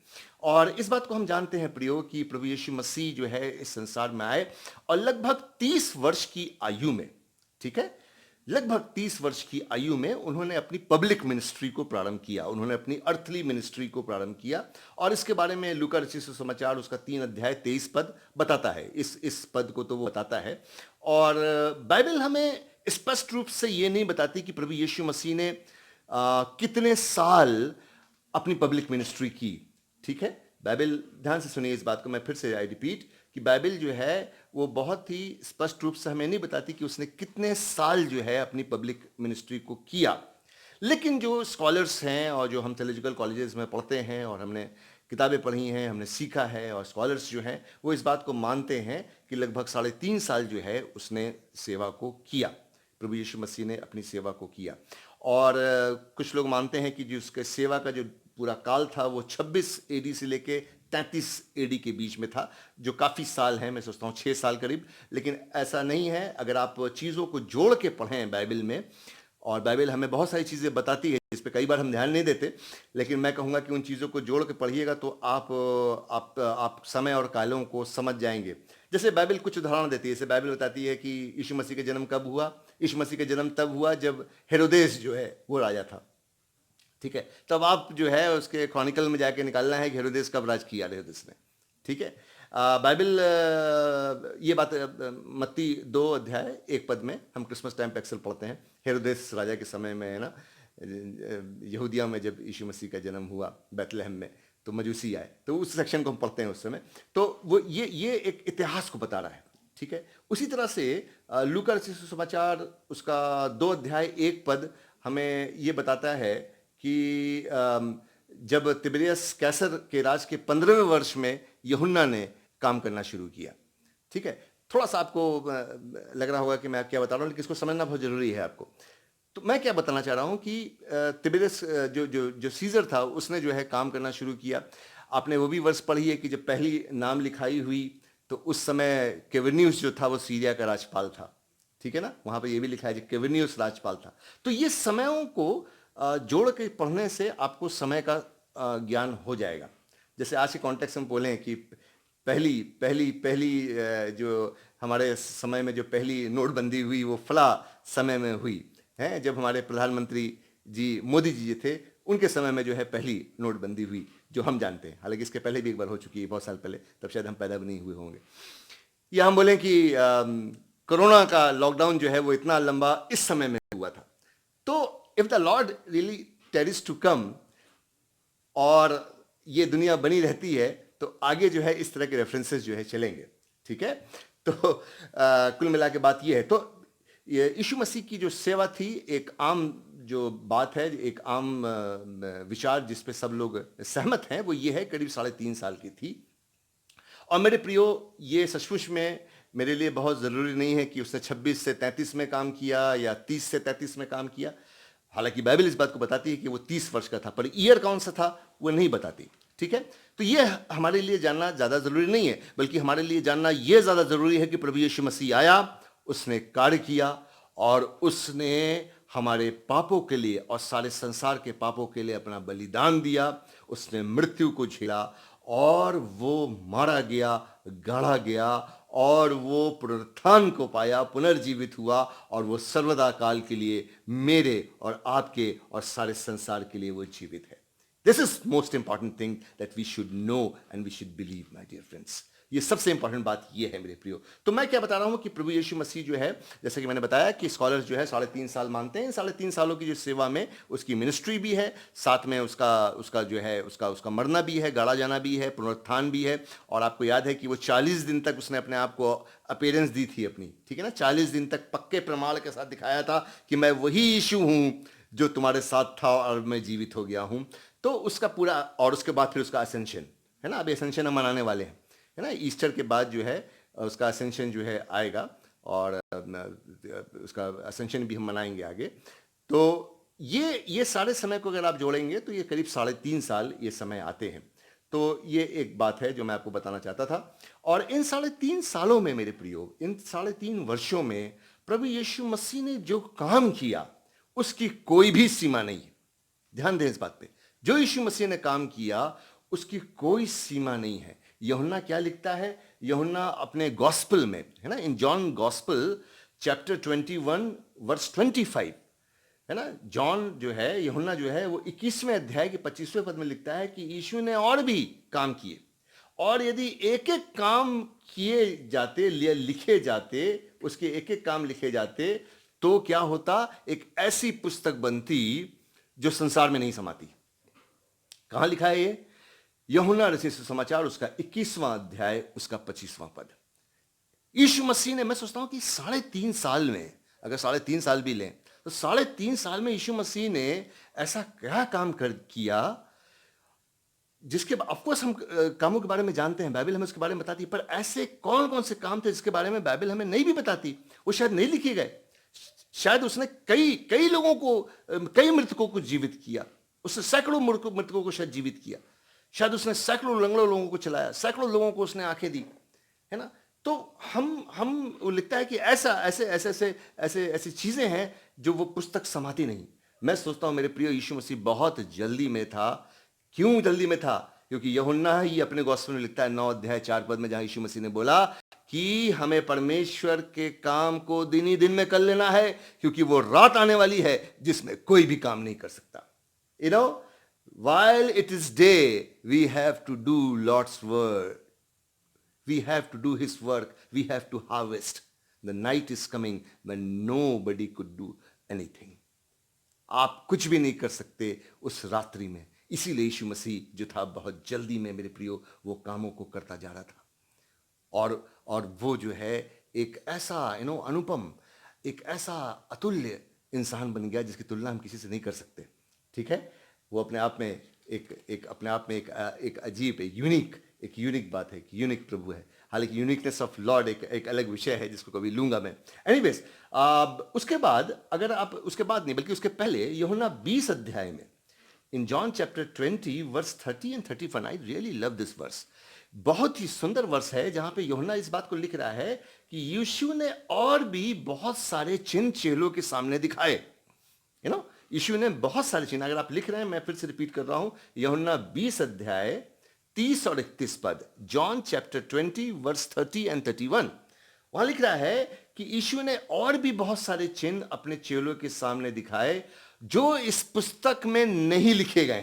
और इस बात को हम जानते हैं प्रियो कि प्रभु यीशु मसीह जो है इस संसार में आए और लगभग 30 वर्ष की आयु में, ठीक है, लगभग 30 वर्ष की आयु में उन्होंने अपनी पब्लिक मिनिस्ट्री को प्रारंभ किया, उन्होंने अपनी अर्थली मिनिस्ट्री को प्रारंभ किया। और इसके बारे में लूका रचित सुसमाचार उसका 3 अध्याय 23 पद बताता है, इस पद को तो वो बताता है। और बाइबल हमें स्पष्ट रूप से ये नहीं बताती कि प्रभु यीशु मसीह ने कितने साल अपनी पब्लिक मिनिस्ट्री की, ठीक है, बाइबल, ध्यान से सुनिए इस बात को, मैं फिर से आई रिपीट कि बाइबल जो है वो बहुत ही स्पष्ट रूप से हमें नहीं बताती कि उसने कितने साल जो है अपनी पब्लिक मिनिस्ट्री को किया। लेकिन जो स्कॉलर्स हैं और जो हम थियोलॉजिकल कॉलेजेस में पढ़ते हैं और हमने किताबें पढ़ी हैं, हमने सीखा है, और स्कॉलर्स जो हैं वो इस बात को मानते हैं कि लगभग 3.5 साल जो है उसने सेवा को किया, प्रभु यीशु मसीह ने अपनी सेवा को किया। और कुछ लोग मानते हैं कि जो उसके सेवा का जो पूरा काल था वो 26 एडी से लेके 33 एडी के बीच में था, जो काफ़ी साल हैं, मैं सोचता हूँ 6 साल करीब। लेकिन ऐसा नहीं है, अगर आप चीज़ों को जोड़ के पढ़ें बाइबल में, और बाइबल हमें बहुत सारी चीज़ें बताती है जिस पे कई बार हम ध्यान नहीं देते, लेकिन मैं कहूँगा कि उन चीज़ों को जोड़ के पढ़िएगा तो आप समय और कालों को समझ जाएंगे। जैसे बाइबल कुछ उदाहरण देती है, जैसे बाइबल बताती है कि यीशु मसीह का जन्म कब हुआ। यीशु मसीह का जन्म तब हुआ जब हेरोदेस जो है वो राजा था, ठीक है। तब आप जो है उसके क्रॉनिकल में जाके निकालना है कि हेरोदेस कब राज किया हेरोदेस ने, ठीक है। बाइबल ये बात मत्ती 2 अध्याय 1 पद में हम क्रिसमस टाइम पे अक्सर पढ़ते हैं। हेरोदेस राजा के समय में है ना, यहूदिया में जब यीशु मसीह का जन्म हुआ बैतलहम में, तो मजूसी आए, तो उस सेक्शन को हम पढ़ते हैं उस समय। तो वो ये एक इतिहास को बता रहा है, ठीक है। उसी तरह से लूका रचित सुसमाचार उसका 2 अध्याय 1 पद हमें ये बताता है कि जब तिबिरियस कैसर के राज के 15वें वर्ष में यूहन्ना ने काम करना शुरू किया, ठीक है। थोड़ा सा आपको लग रहा होगा कि मैं क्या बता रहा हूँ, लेकिन इसको समझना बहुत जरूरी है आपको। तो मैं क्या बताना चाह रहा हूँ कि तिबिरियस जो सीजर था उसने जो है काम करना शुरू किया। आपने वो भी वर्ष पढ़ी है कि जब पहली नाम लिखाई हुई तो उस समय क्विरिनियुस जो था वो सीरिया का राजपाल था, ठीक है ना। वहाँ पे ये भी लिखा है कि क्विरिनियुस राजपाल था। तो ये समयों को जोड़ के पढ़ने से आपको समय का ज्ञान हो जाएगा। जैसे आज के कॉन्टेक्स्ट में बोलें कि पहली पहली पहली जो हमारे समय में जो पहली नोटबंदी हुई वो फला समय में हुई है, जब हमारे प्रधानमंत्री जी मोदी जी थे उनके समय में जो है पहली नोटबंदी हुई, जो हम जानते हैं। हालांकि इसके पहले भी एक बार हो चुकी है, बहुत साल पहले, तब शायद हम पैदा भी नहीं हुए होंगे। या हम बोलें कि कोरोना का लॉकडाउन जो है वो इतना लंबा इस समय में हुआ था। तो if the Lord really tarries to come और ये दुनिया बनी रहती है तो आगे जो है इस तरह के रेफरेंसेस जो है चलेंगे, ठीक है। तो कुल मिला के बात ये है। तो यीशु मसीह की जो सेवा थी एक आम जो बात है, एक आम विचार जिस पे सब लोग सहमत हैं, वो ये है करीब 3.5 साल की थी। और मेरे प्रियो, ये सचमुच में मेरे लिए बहुत ज़रूरी नहीं है कि उसने 26 से 33 में काम किया या 30 से 33 में काम किया। हालांकि बाइबल इस बात को बताती है कि वो 30 वर्ष का था, पर ईयर कौन सा था वो नहीं बताती, ठीक है। तो ये हमारे लिए जानना ज़्यादा ज़रूरी नहीं है, बल्कि हमारे लिए जानना ये ज़्यादा ज़रूरी है कि प्रभु यीशु मसीह आया, उसने कार्य किया और उसने हमारे पापों के लिए और सारे संसार के पापों के लिए अपना बलिदान दिया। उसने मृत्यु को झेला और वो मारा गया, गाड़ा गया और वो पुनरुत्थान को पाया, पुनर्जीवित हुआ, और वो सर्वदा काल के लिए मेरे और आपके और सारे संसार के लिए वो जीवित है। This is most important thing that we should know and we should believe, my dear friends. ये सबसे इंपॉर्टेंट बात ये है मेरे प्रियो। तो मैं क्या बता रहा हूं कि प्रभु यीशु मसीह जो है, जैसे कि मैंने बताया कि स्कॉलर्स जो है 3.5 साल मानते हैं। 3.5 सालों की जो सेवा में उसकी मिनिस्ट्री भी है, साथ में उसका जो है उसका मरना भी है, गाड़ा जाना भी है, पुनरुत्थान भी है। और आपको याद है कि वो 40 दिन तक उसने अपने आप को अपीयरेंस दी थी अपनी, ठीक है ना। 40 दिन तक पक्के प्रमाण के साथ दिखाया था कि मैं वही यीशु हूं जो तुम्हारे साथ था और मैं जीवित हो गया हूं। तो उसका पूरा, और उसके बाद फिर उसका असेंशन है ना। अब असेंशन हम मनाने वाले हैं, है ना। ईस्टर के बाद जो है उसका असेंशन जो है आएगा, और उसका असेंशन भी हम मनाएंगे आगे। तो ये सारे समय को अगर आप जोड़ेंगे तो ये करीब 3.5 साल ये समय आते हैं। तो ये एक बात है जो मैं आपको बताना चाहता था। और इन 3.5 सालों में मेरे प्रियो, इन 3.5 वर्षों में प्रभु यीशु मसीह ने जो काम किया उसकी कोई भी सीमा नहीं है। ध्यान दें इस बात पे, जो यीशु मसीह ने काम किया उसकी कोई सीमा नहीं है। यूहन्ना क्या लिखता है? यूहन्ना अपने गॉस्पेल में, है ना, in John gospel chapter 21 verse 25, है ना। जॉन जो है, यूहन्ना जो है, वो 21वें अध्याय के 25वें पद में लिखता है कि यीशु ने और भी काम किए, और यदि एक एक काम किए जाते, लिखे जाते, उसके एक एक काम लिखे जाते, तो क्या होता? एक ऐसी पुस्तक बनती जो संसार में नहीं समाती। कहां लिखा है ये? यूहन्ना रचित सुसमाचार उसका 21वां अध्याय उसका 25वां पद। यीशु मसीह ने, मैं सोचता हूं कि 3.5 साल में, अगर 3.5 साल भी लें तो 3.5 साल में यीशु मसीह ने ऐसा क्या काम कर किया जिसके ऑफकोर्स हम कामों के बारे में जानते हैं, बाइबल हमें उसके बारे में बताती है, पर ऐसे कौन कौन से काम थे जिसके बारे में बाइबल हमें नहीं भी बताती, वो शायद नहीं लिखे गए। शायद उसने कई कई लोगों को, कई मृतकों को जीवित किया, उसने सैकड़ों मृतकों को शायद जीवित किया, शायद उसने सैकड़ों लंगड़ों लोगों को चलाया, सैकड़ों लोगों को उसने आंखें दी, है ना। तो हम वो लिखता है कि ऐसी चीजें हैं जो वो पुस्तक समाती नहीं। मैं सोचता हूं मेरे प्रिय, यीशु मसीह बहुत जल्दी में था। क्यों जल्दी में था? क्योंकि यूहन्ना ही अपने गोस्पेल में लिखता है 9 अध्याय 4 पद में, जहां यीशु मसीह ने बोला कि हमें परमेश्वर के काम को दिन ही दिन में कर लेना है, क्योंकि वो रात आने वाली है जिसमें कोई भी काम नहीं कर सकता। You know, while it is day, we have to do Lord's work. We have to do His work. We have to harvest. The night is coming when nobody could do anything. आप कुछ भी नहीं कर सकते उस रात्रि में। इसीलिए यीशु मसीह जो था बहुत जल्दी में, मेरे प्रियो, वो कामों को करता जा रहा था। और वो जो है एक ऐसा अनुपम, एक ऐसा अतुल्य इंसान बन गया जिसकी तुलना हम किसी से नहीं कर सकते। ठीक है, वो अपने आप में एक अजीब, एक यूनिक बात है, कि यूनिक प्रभु है। हालांकि यूनिकनेस ऑफ लॉर्ड एक अलग विषय है जिसको कभी लूंगा मैं। एनीवेज, उसके बाद, अगर आप उसके बाद नहीं बल्कि उसके पहले यूहन्ना 20 अध्याय में, in John chapter 20 verse 30 and 31, I really love this verse. बहुत ही सुंदर वर्स है जहां पे यूहन्ना इस बात को लिख रहा है कि यीशु ने और भी बहुत सारे चिन्ह चेलों के सामने दिखाए। यीशु ने बहुत सारे चिन्ह, अगर आप लिख रहे हैं, मैं फिर से रिपीट कर रहा हूं, यूहन्ना 20 अध्याय 30 और 31 पद, जॉन चैप्टर 20 वर्स 30 एंड 31, वहां लिख रहा है कि यीशु ने और भी बहुत सारे चिन्ह अपने चेलों के सामने दिखाए जो इस पुस्तक में नहीं लिखे गए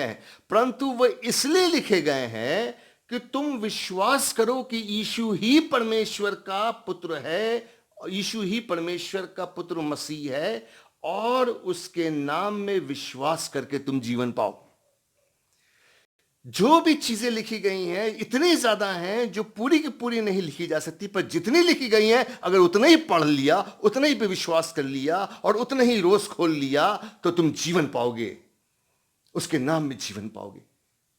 हैं, परंतु वो इसलिए लिखे गए हैं कि तुम विश्वास करो कि यीशु ही परमेश्वर का पुत्र है, यीशु ही परमेश्वर का पुत्र मसीह है, और उसके नाम में विश्वास करके तुम जीवन पाओ। जो भी चीजें लिखी गई हैं इतनी ज्यादा हैं जो पूरी की पूरी नहीं लिखी जा सकती, पर जितनी लिखी गई हैं अगर उतना ही पढ़ लिया, उतना ही पे विश्वास कर लिया और उतना ही रोज खोल लिया तो तुम जीवन पाओगे, उसके नाम में जीवन पाओगे।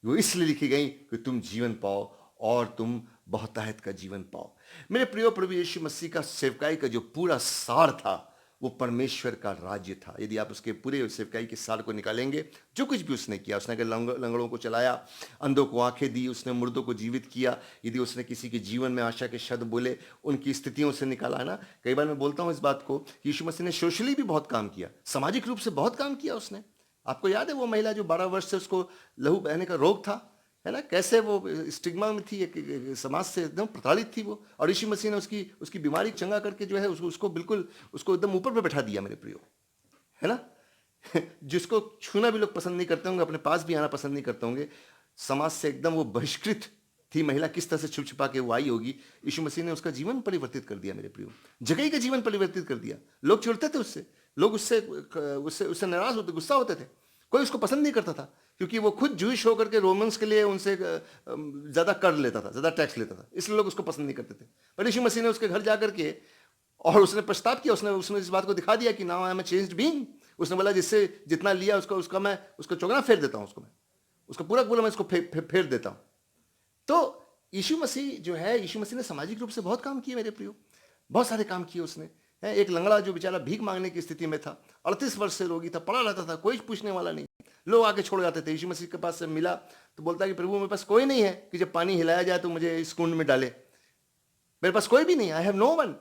वो इसलिए लिखी गई कि तुम जीवन पाओ और तुम बहुतायत का जीवन पाओ। मेरे प्रिय प्रभु यीशु मसीह का सेवकाई का जो पूरा सार था वो परमेश्वर का राज्य था। यदि आप उसके पूरे सेवकाई के सार को निकालेंगे, जो कुछ भी उसने किया, उसने अगर लंगड़ों को चलाया, अंधों को आंखें दी, उसने मुर्दों को जीवित किया, यदि उसने किसी के जीवन में आशा के शब्द बोले, उनकी स्थितियों से निकाला, है ना। कई बार मैं बोलता हूँ इस बात को, यीशु मसीह ने सोशली भी बहुत काम किया, सामाजिक रूप से बहुत काम किया उसने। आपको याद है वो महिला जो 12 वर्ष से उसको लहू बहने का रोग था, है ना, कैसे वो स्टिग्मा में थी, एक समाज से एकदम प्रताड़ित थी वो, और यीशु मसीह ने उसकी बीमारी चंगा करके जो है उसको बिल्कुल उसको एकदम ऊपर पे बैठा दिया, मेरे प्रियो, है ना। जिसको छूना भी लोग पसंद नहीं करते होंगे, अपने पास भी आना पसंद नहीं करते होंगे, समाज से एकदम वो बहिष्कृत थी महिला, किस तरह से छुप छुपा के वो आई होगी। यीशु मसीह ने उसका जीवन परिवर्तित कर दिया, मेरे प्रियो, जगह का जीवन परिवर्तित कर दिया। लोग चिढ़ते थे उससे, लोग उससे नाराज होते, गुस्सा होते थे, कोई उसको पसंद नहीं करता था, क्योंकि वो खुद जूइश होकर के रोमन्स के लिए उनसे ज़्यादा कर लेता था, ज़्यादा टैक्स लेता था, इसलिए लोग उसको पसंद नहीं करते थे। पर यीशु मसीह ने उसके घर जाकर के, और उसने प्रस्ताव किया, उसने इस बात को दिखा दिया कि now I am a changed being. उसने बोला जिससे जितना लिया उसका चौगना फेर देता हूँ, उसका पूरा मैं इसको फेर देता हूँ। तो यीशु मसीह जो है, यीशु मसीह ने सामाजिक रूप से बहुत काम किए, मेरे प्रियो, बहुत सारे काम किए उसने। एक लंगड़ा जो बेचारा भीख मांगने की स्थिति में था, 38 वर्ष से रोगी था, पड़ा रहता था, कोई पूछने वाला नहीं, लोग आके छोड़ जाते थे। यीशु मसीह के पास से मिला तो बोलता है कि प्रभु मेरे पास कोई नहीं है कि जब पानी हिलाया जाए तो मुझे इस कुंड में डाले, मेरे पास कोई भी नहीं, आई हैव नो वन,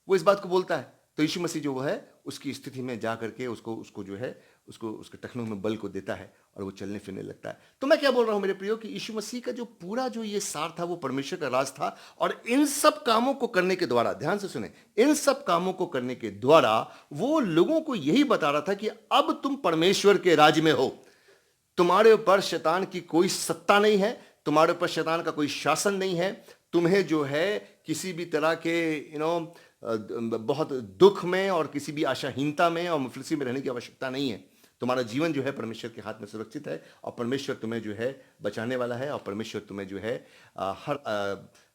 वो इस बात को बोलता है। तो यीशु मसीह जो है उसकी स्थिति में जा करके उसको जो है उसके टखनों में बल को देता है और वो चलने फिरने लगता है। तो मैं क्या बोल रहा हूं मेरे प्रियो कि यीशु मसीह का जो पूरा जो ये सार था वो परमेश्वर का राज था, और इन सब कामों को करने के द्वारा, ध्यान से सुने, इन सब कामों को करने के द्वारा वो लोगों को यही बता रहा था कि अब तुम परमेश्वर के राज में हो, तुम्हारे ऊपर शैतान की कोई सत्ता नहीं है, तुम्हारे ऊपर शैतान का कोई शासन नहीं है, तुम्हें जो है किसी भी तरह के बहुत दुख में और किसी भी आशाहीनता में और मुफलिसी में रहने की आवश्यकता नहीं है। तुम्हारा जीवन जो है परमेश्वर के हाथ में सुरक्षित है और परमेश्वर तुम्हें जो है बचाने वाला है और परमेश्वर तुम्हें जो है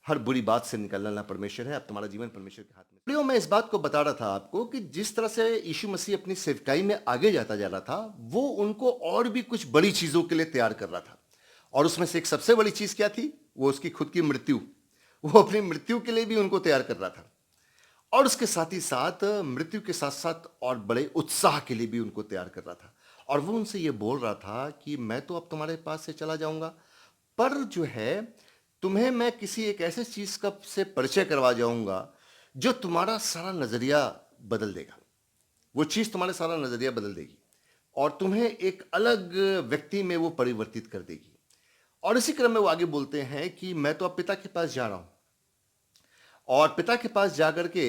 हर बुरी बात से निकालना परमेश्वर है। अब तुम्हारा जीवन परमेश्वर के हाथ में। प्रियो, मैं इस बात को बता रहा था आपको कि जिस तरह से यीशु मसीह अपनी सेवकाई में आगे जाता जा रहा था, वो उनको और भी कुछ बड़ी चीजों के लिए तैयार कर रहा था। और उसमें से एक सबसे बड़ी चीज क्या थी? वो उसकी खुद की मृत्यु। वो अपनी मृत्यु के लिए भी उनको तैयार कर रहा था और उसके साथ ही साथ मृत्यु के साथ साथ और बड़े उत्साह के लिए भी उनको तैयार कर रहा था। और वो उनसे ये बोल रहा था कि मैं तो अब तुम्हारे पास से चला जाऊंगा, पर जो है तुम्हें मैं किसी एक ऐसे चीज का से परिचय करवा जाऊंगा जो तुम्हारा सारा नजरिया बदल देगा। वो चीज तुम्हारा सारा नजरिया बदल देगी और तुम्हें एक अलग व्यक्ति में वो परिवर्तित कर देगी। और इसी क्रम में वो आगे बोलते हैं कि मैं तो अब पिता के पास जा रहा हूं और पिता के पास जाकर के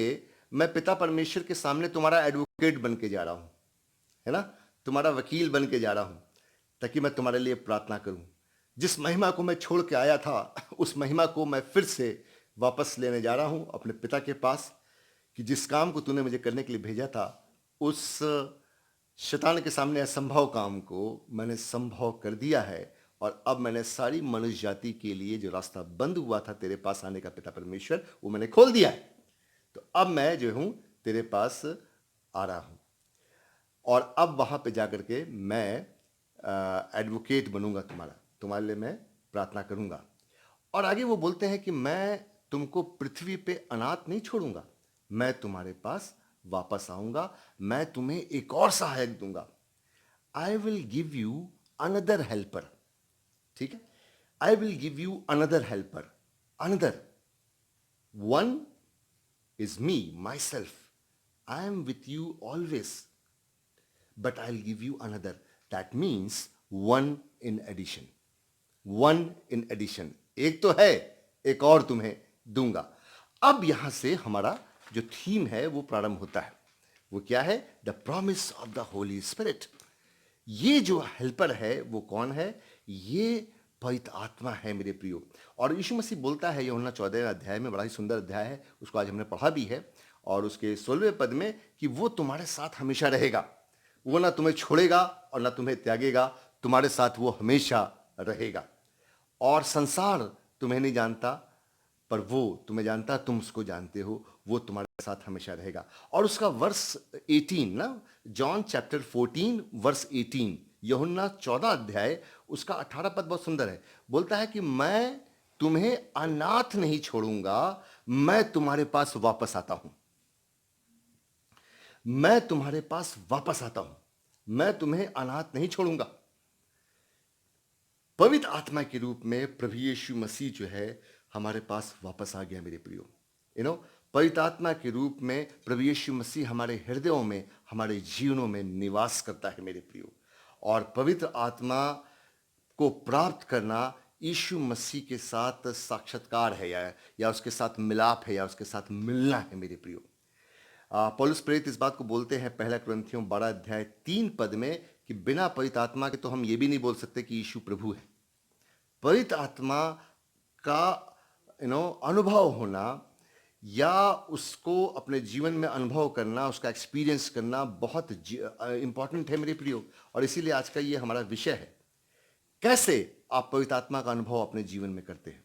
मैं पिता परमेश्वर के सामने तुम्हारा एडवोकेट बन के जा रहा हूं, है ना, तुम्हारा वकील बन के जा रहा हूं, ताकि मैं तुम्हारे लिए प्रार्थना करूं। जिस महिमा को मैं छोड़ के आया था उस महिमा को मैं फिर से वापस लेने जा रहा हूं अपने पिता के पास, कि जिस काम को तूने मुझे करने के लिए भेजा था, उस शैतान के सामने असंभव काम को मैंने संभव कर दिया है और अब मैंने सारी मनुष्य जाति के लिए जो रास्ता बंद हुआ था तेरे पास आने का पिता परमेश्वर, वो मैंने खोल दिया है। तो अब मैं जो हूं तेरे पास आ रहा हूं और अब वहां पे जाकर के मैं एडवोकेट बनूंगा, तुम्हारे लिए मैं प्रार्थना करूंगा। और आगे वो बोलते हैं कि मैं तुमको पृथ्वी पे अनाथ नहीं छोड़ूंगा, मैं तुम्हारे पास वापस आऊंगा, मैं तुम्हें एक और सहायक दूंगा। I will give you another helper. ठीक है, I will give you another helper. Another one is me my self, I am with you always, but I'll give you another. That means one in addition. One in addition. एक तो है, एक और तुम्हें दूंगा। अब यहां से हमारा जो थीम है वो प्रारंभ होता है। वो क्या है? The promise of the Holi spirit. ये जो हेल्पर है वो कौन है? ये पवित्र आत्मा है मेरे प्रियो। और यीशु मसीह बोलता है यूहन्ना 14 अध्याय में, बड़ा ही सुंदर अध्याय है, उसको आज हमने पढ़ा भी है, और उसके 16वें पद में कि वो तुम्हारे साथ हमेशा रहेगा, वो ना तुम्हें छोड़ेगा और ना तुम्हें त्यागेगा, तुम्हारे साथ वो हमेशा रहेगा। और संसार तुम्हें नहीं जानता पर वो तुम्हें जानता, तुम उसको जानते हो, वो तुम्हारे साथ हमेशा रहेगा। और उसका वर्ष 18 ना, जॉन चैप्टर 14 वर्स 18, यूहन्ना 14 अध्याय उसका 18 पद बहुत सुंदर है। बोलता है कि मैं तुम्हें अनाथ नहीं छोड़ूंगा, मैं तुम्हारे पास वापस आता हूं, मैं तुम्हारे पास वापस आता हूं, मैं तुम्हें अनाथ नहीं छोड़ूंगा। पवित्र आत्मा के रूप में प्रभु यीशु मसीह जो है हमारे पास वापस आ गया मेरे प्रियो। पवित्र आत्मा के रूप में प्रभु यीशु मसीह हमारे हृदयों में, हमारे जीवनों में निवास करता है मेरे प्रियो। और पवित्र आत्मा को प्राप्त करना यीशु मसीह के साथ साक्षात्कार है, या उसके साथ मिलाप है, या उसके साथ मिलना है मेरे प्रियो। पौलुस प्रेरित इस बात को बोलते हैं 1 कुरिन्थियों 12 अध्याय 3 पद में कि बिना पवित्र आत्मा के तो हम ये भी नहीं बोल सकते कि यीशु प्रभु है। पवित्र आत्मा का अनुभव होना या उसको अपने जीवन में अनुभव करना, उसका एक्सपीरियंस करना बहुत इंपॉर्टेंट है मेरे प्रियो। और इसीलिए आज का ये हमारा विषय है, कैसे आप पवित्र आत्मा का अनुभव अपने जीवन में करते हैं।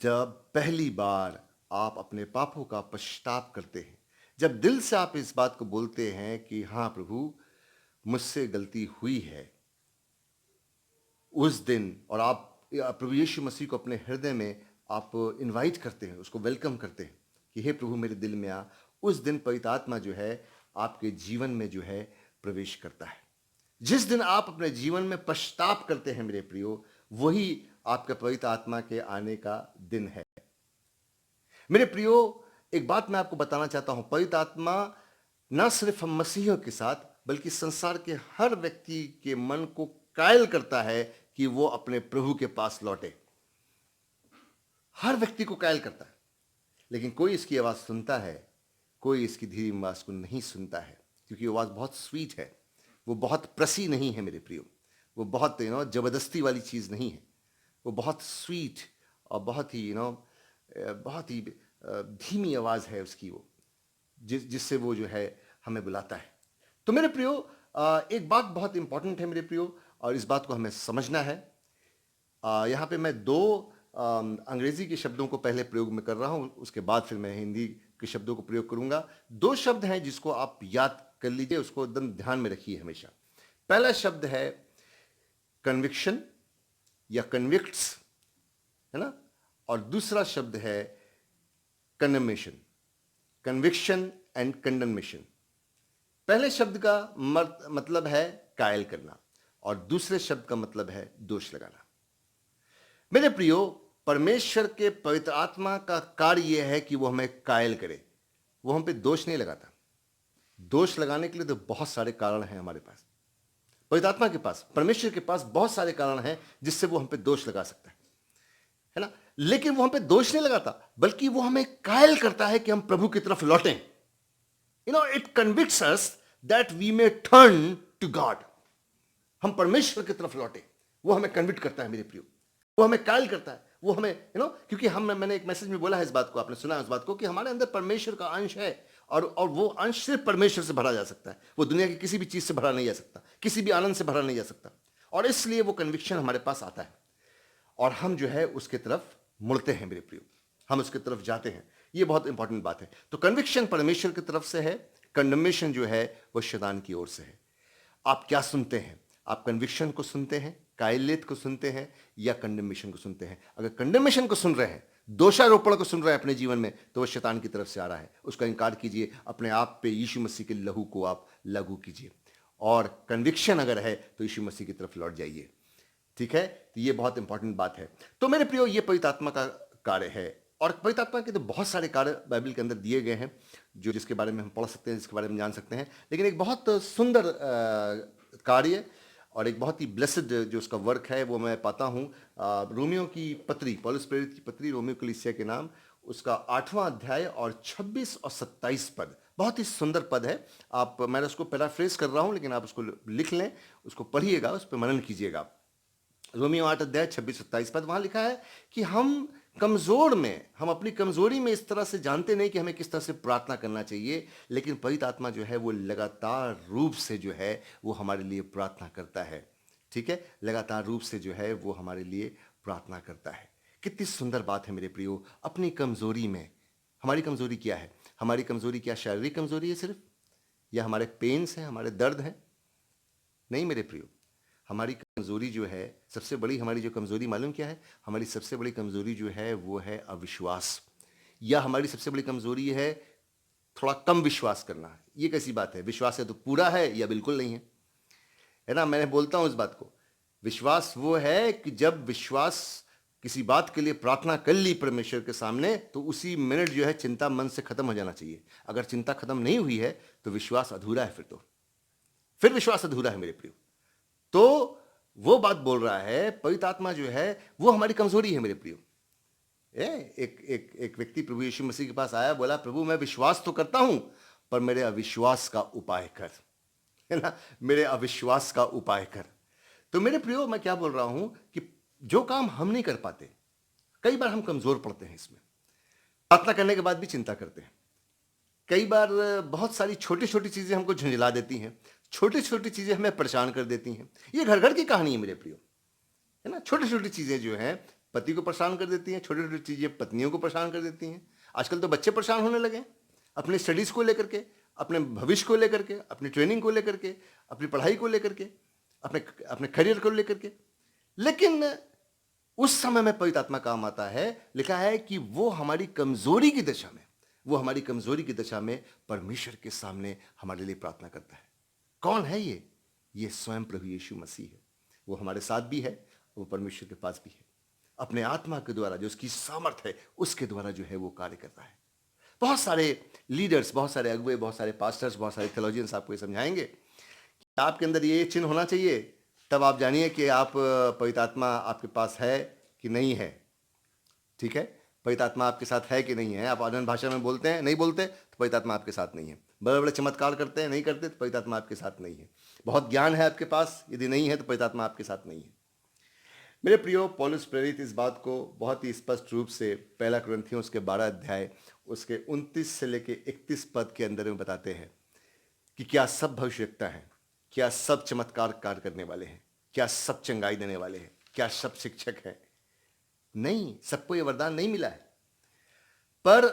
जब पहली बार आप अपने पापों का पश्चाताप करते हैं, जब दिल से आप इस बात को बोलते हैं कि हाँ प्रभु मुझसे गलती हुई है, उस दिन, और आप प्रभु यीशु मसीह को अपने हृदय में आप इनवाइट करते हैं, उसको वेलकम करते हैं कि हे प्रभु मेरे दिल में आ, उस दिन पवित्र आत्मा जो है आपके जीवन में जो है प्रवेश करता है। जिस दिन आप अपने जीवन में पश्चाताप करते हैं मेरे प्रियो, वही आपके पवित्र आत्मा के आने का दिन है मेरे प्रियो। एक बात मैं आपको बताना चाहता हूं, पवित्र आत्मा न सिर्फ हम मसीहियों के साथ बल्कि संसार के हर व्यक्ति के मन को कायल करता है कि वो अपने प्रभु के पास लौटे। हर व्यक्ति को कायल करता है, लेकिन कोई इसकी आवाज सुनता है, कोई इसकी धीमी आवाज को नहीं सुनता है, क्योंकि वो आवाज बहुत स्वीट है, वो बहुत प्रसी नहीं है मेरे प्रियो, वो बहुत जबरदस्ती वाली चीज नहीं है, वो बहुत स्वीट और बहुत ही बहुत ही धीमी आवाज है उसकी, वो जिससे वो जो है हमें बुलाता है। तो मेरे प्रियो, एक बात बहुत इंपॉर्टेंट है मेरे प्रियो, और इस बात को हमें समझना है। यहाँ पे मैं दो अंग्रेजी के शब्दों को पहले प्रयोग में कर रहा हूँ, उसके बाद फिर मैं हिंदी के शब्दों को प्रयोग करूंगा। दो शब्द हैं जिसको आप याद कर लीजिए, उसको एकदम ध्यान में रखिए हमेशा। पहला शब्द है कन्विक्शन या कन्विक्ट्स, है ना, और दूसरा शब्द है कंडेमेशन, कन्विक्शन एंड कंडेमेशन। पहले शब्द का मतलब है कायल करना और दूसरे शब्द का मतलब है दोष लगाना। मेरे प्रियो, परमेश्वर के पवित्र आत्मा का कार्य यह है कि वो हमें कायल करे, वो हम पे दोष नहीं लगाता। दोष लगाने के लिए तो बहुत सारे कारण हैं हमारे पास, पवित्र आत्मा के पास, परमेश्वर के पास बहुत सारे कारण हैं जिससे वो हम पे दोष लगा सकता है ना। लेकिन वो हम पे दोष नहीं लगाता, बल्कि वो हमें कायल करता है कि हम प्रभु की तरफ लौटें। It convicts us that we may turn to God. हम परमेश्वर की तरफ लौटे, वो हमें कन्विक्ट करता है मेरे प्रियो, वो हमें कायल करता है, वो हमें क्योंकि मैंने एक मैसेज में बोला है इस बात को, आपने सुना है इस बात को, कि हमारे अंदर परमेश्वर का अंश है और वो अंश सिर्फ परमेश्वर से भरा जा सकता है। वो दुनिया की किसी भी चीज से भरा नहीं जा सकता, किसी भी आनंद से भरा नहीं जा सकता। और इसलिए वो कन्विक्शन हमारे पास आता है और हम जो है उसके तरफ मुड़ते हैं मेरे प्रियो, हम उसके तरफ जाते हैं। ये बहुत इंपॉर्टेंट बात है। तो कन्विक्शन परमेश्वर की तरफ से है, कंडेमेशन जो है वो शैतान की ओर से है। आप क्या सुनते हैं? आप कन्विक्शन को सुनते हैं, कायलियत को सुनते हैं, या कंडेमेशन को सुनते हैं? अगर कंडेमेशन को सुन रहे हैं, दोषारोपण को सुन रहे हैं अपने जीवन में, तो वह शैतान की तरफ से आ रहा है। उसका इनकार कीजिए, अपने आप पे यीशु मसीह के लहू को आप लागू कीजिए, और कन्विक्शन अगर है तो यीशु मसीह की तरफ लौट जाइए। ठीक है, तो ये बहुत इंपॉर्टेंट बात है। तो मेरे प्रियो, ये पवित्र आत्मा का कार्य है, और पवित्र आत्मा के तो बहुत सारे कार्य बाइबल के अंदर दिए गए हैं जिसके बारे में हम पढ़ सकते हैं, जिसके बारे में जान सकते हैं। लेकिन एक बहुत सुंदर कार्य और एक बहुत ही ब्लेस्ड जो उसका वर्क है वो मैं पाता हूँ रोमियो की पत्री, पौलुस प्रेरित की पत्री रोमियो कलीसिया के नाम, उसका 8वां अध्याय और 26 और 27 पद, बहुत ही सुंदर पद है। मैंने उसको पैराफ्रेज कर रहा हूँ, लेकिन आप उसको लिख लें, उसको पढ़िएगा, उस पर मनन कीजिएगा। रोमियो 8 अध्याय 26-27 पद, वहां लिखा है कि हम अपनी कमजोरी में इस तरह से जानते नहीं कि हमें किस तरह से प्रार्थना करना चाहिए, लेकिन पवित्र आत्मा जो है वो लगातार रूप से जो है वो हमारे लिए प्रार्थना करता है। ठीक है, लगातार रूप से जो है वो हमारे लिए प्रार्थना करता है। कितनी सुंदर बात है मेरे प्रियो। अपनी कमजोरी में, हमारी कमजोरी क्या है? हमारी कमजोरी क्या शारीरिक कमजोरी है सिर्फ, या हमारे पेन्स हैं, हमारे दर्द हैं? नहीं मेरे प्रियो, हमारी कमजोरी जो है, सबसे बड़ी हमारी जो कमजोरी मालूम क्या है? हमारी सबसे बड़ी कमजोरी जो है वो है अविश्वास, या हमारी सबसे बड़ी कमजोरी है थोड़ा कम विश्वास करना। ये कैसी बात है? विश्वास है तो पूरा है या बिल्कुल नहीं है ना। मैंने बोलता हूं इस बात को, विश्वास वो है कि जब विश्वास किसी बात के लिए प्रार्थना कर ली परमेश्वर के सामने, तो उसी मिनट जो है चिंता मन से खत्म हो जाना चाहिए। अगर चिंता खत्म नहीं हुई है तो विश्वास अधूरा है, फिर विश्वास अधूरा है मेरे प्रियो। तो वो बात बोल रहा है, पवित्र आत्मा जो है वो हमारी कमजोरी है मेरे प्रियो। एक व्यक्ति प्रभु यीशु मसीह के पास आया, बोला, प्रभु मैं विश्वास तो करता हूं, पर मेरे अविश्वास का उपाय कर, है ना, मेरे अविश्वास का उपाय कर। तो मेरे प्रियो, मैं क्या बोल रहा हूं कि जो काम हम नहीं कर पाते, कई बार हम कमजोर पड़ते हैं इसमें। प्रार्थना करने के बाद भी चिंता करते हैं। कई बार बहुत सारी छोटी छोटी चीजें हमको झंझला देती हैं, छोटी छोटी चीजें हमें परेशान कर देती हैं। ये घर घर की कहानी है मेरे प्रियो, है ना। छोटी छोटी चीजें जो हैं पति को परेशान कर देती हैं, छोटी छोटी चीजें पत्नियों को परेशान कर देती हैं। आजकल तो बच्चे परेशान होने लगे, अपने स्टडीज को लेकर के, अपने भविष्य को लेकर के, अपनी ट्रेनिंग को लेकर के, अपनी पढ़ाई को लेकर के, अपने करियर को लेकर के। लेकिन उस समय में पवित्र आत्मा काम आता है। लिखा है कि वो हमारी कमजोरी की दशा में, परमेश्वर के सामने हमारे लिए प्रार्थना करता है। कौन है ये स्वयं प्रभु यीशु मसीह है। वो हमारे साथ भी है, वो परमेश्वर के पास भी है। अपने आत्मा के द्वारा, जो उसकी सामर्थ्य है, उसके द्वारा जो है वो कार्य करता है। बहुत सारे लीडर्स, बहुत सारे अगुवे, बहुत सारे पास्टर्स, बहुत सारे थियोलॉजियंस आपको ये समझाएंगे कि आपके अंदर ये चिन्ह होना चाहिए, तब आप जानिए कि आप पवित्र आत्मा आपके पास है कि नहीं है। ठीक है, पवित्र आत्मा आपके साथ है कि नहीं है। आप अन्य भाषा में बोलते हैं, नहीं बोलते, तो पवित्र आत्मा आपके साथ नहीं है। बड़े बड़े चमत्कार करते हैं, नहीं करते, तो पवित्र आत्मा आपके साथ नहीं है। बहुत ज्ञान है आपके पास, यदि नहीं है तो पवित्र आत्मा आपके साथ नहीं है। मेरे प्रियो, पौलुस प्रेरित इस बात को बहुत ही स्पष्ट रूप से 1 कुरिन्थियों उसके 12 अध्याय उसके 29 से लेके 31 पद के अंदर में बताते हैं कि क्या सब भविष्यवक्ता है, क्या सब चमत्कार कार्य करने वाले हैं? क्या सब चंगाई देने वाले हैं? क्या सब शिक्षक हैं? नहीं, सबको ये वरदान नहीं मिला है। पर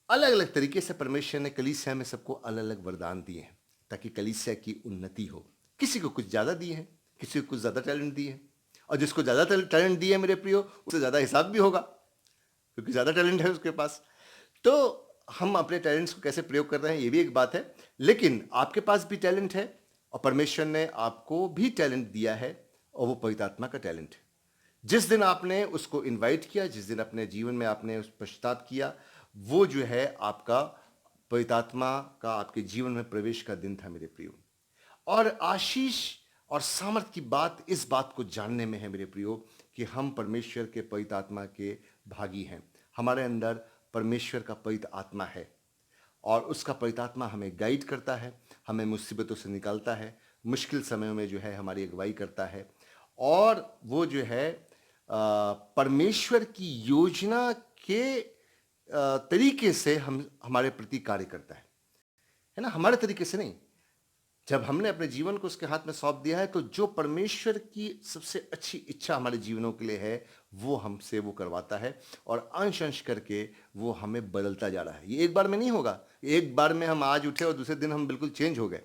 अलग अलग तरीके से परमेश्वर ने कलीसिया में सबको अलग अलग वरदान दिए हैं ताकि कलीसिया की उन्नति हो। किसी को कुछ ज़्यादा दिए हैं, किसी को कुछ ज़्यादा टैलेंट दिए हैं, और जिसको ज़्यादा टैलेंट दिए है मेरे प्रियो, उससे ज़्यादा हिसाब भी होगा क्योंकि ज़्यादा टैलेंट है उसके पास। तो हम अपने टैलेंट्स को कैसे प्रयोग कर रहे हैं ये भी एक बात है, लेकिन आपके पास भी टैलेंट है और परमेश्वर ने आपको भी टैलेंट दिया है, और वो पवित्र आत्मा का टैलेंट है। जिस दिन आपने उसको इनवाइट किया, जिस दिन अपने जीवन में आपने उस पश्चाताप किया, वो जो है आपका पवित्र आत्मा का आपके जीवन में प्रवेश का दिन था मेरे प्रियो। और आशीष और सामर्थ की बात इस बात को जानने में है मेरे प्रियो कि हम परमेश्वर के पवित्र आत्मा के भागी हैं। हमारे अंदर परमेश्वर का पवित्र आत्मा है और उसका पवित्र आत्मा हमें गाइड करता है, हमें मुसीबतों से निकालता है, मुश्किल समयों में जो है हमारी अगुवाई करता है, और वो जो है परमेश्वर की योजना के तरीके से हमारे प्रति कार्य करता है ना, हमारे तरीके से नहीं। जब हमने अपने जीवन को उसके हाथ में सौंप दिया है तो जो परमेश्वर की सबसे अच्छी इच्छा हमारे जीवनों के लिए है वो हमसे वो करवाता है, और अंश अंश करके वो हमें बदलता जा रहा है। ये एक बार में नहीं होगा, एक बार में हम आज उठे और दूसरे दिन हम बिल्कुल चेंज हो गए,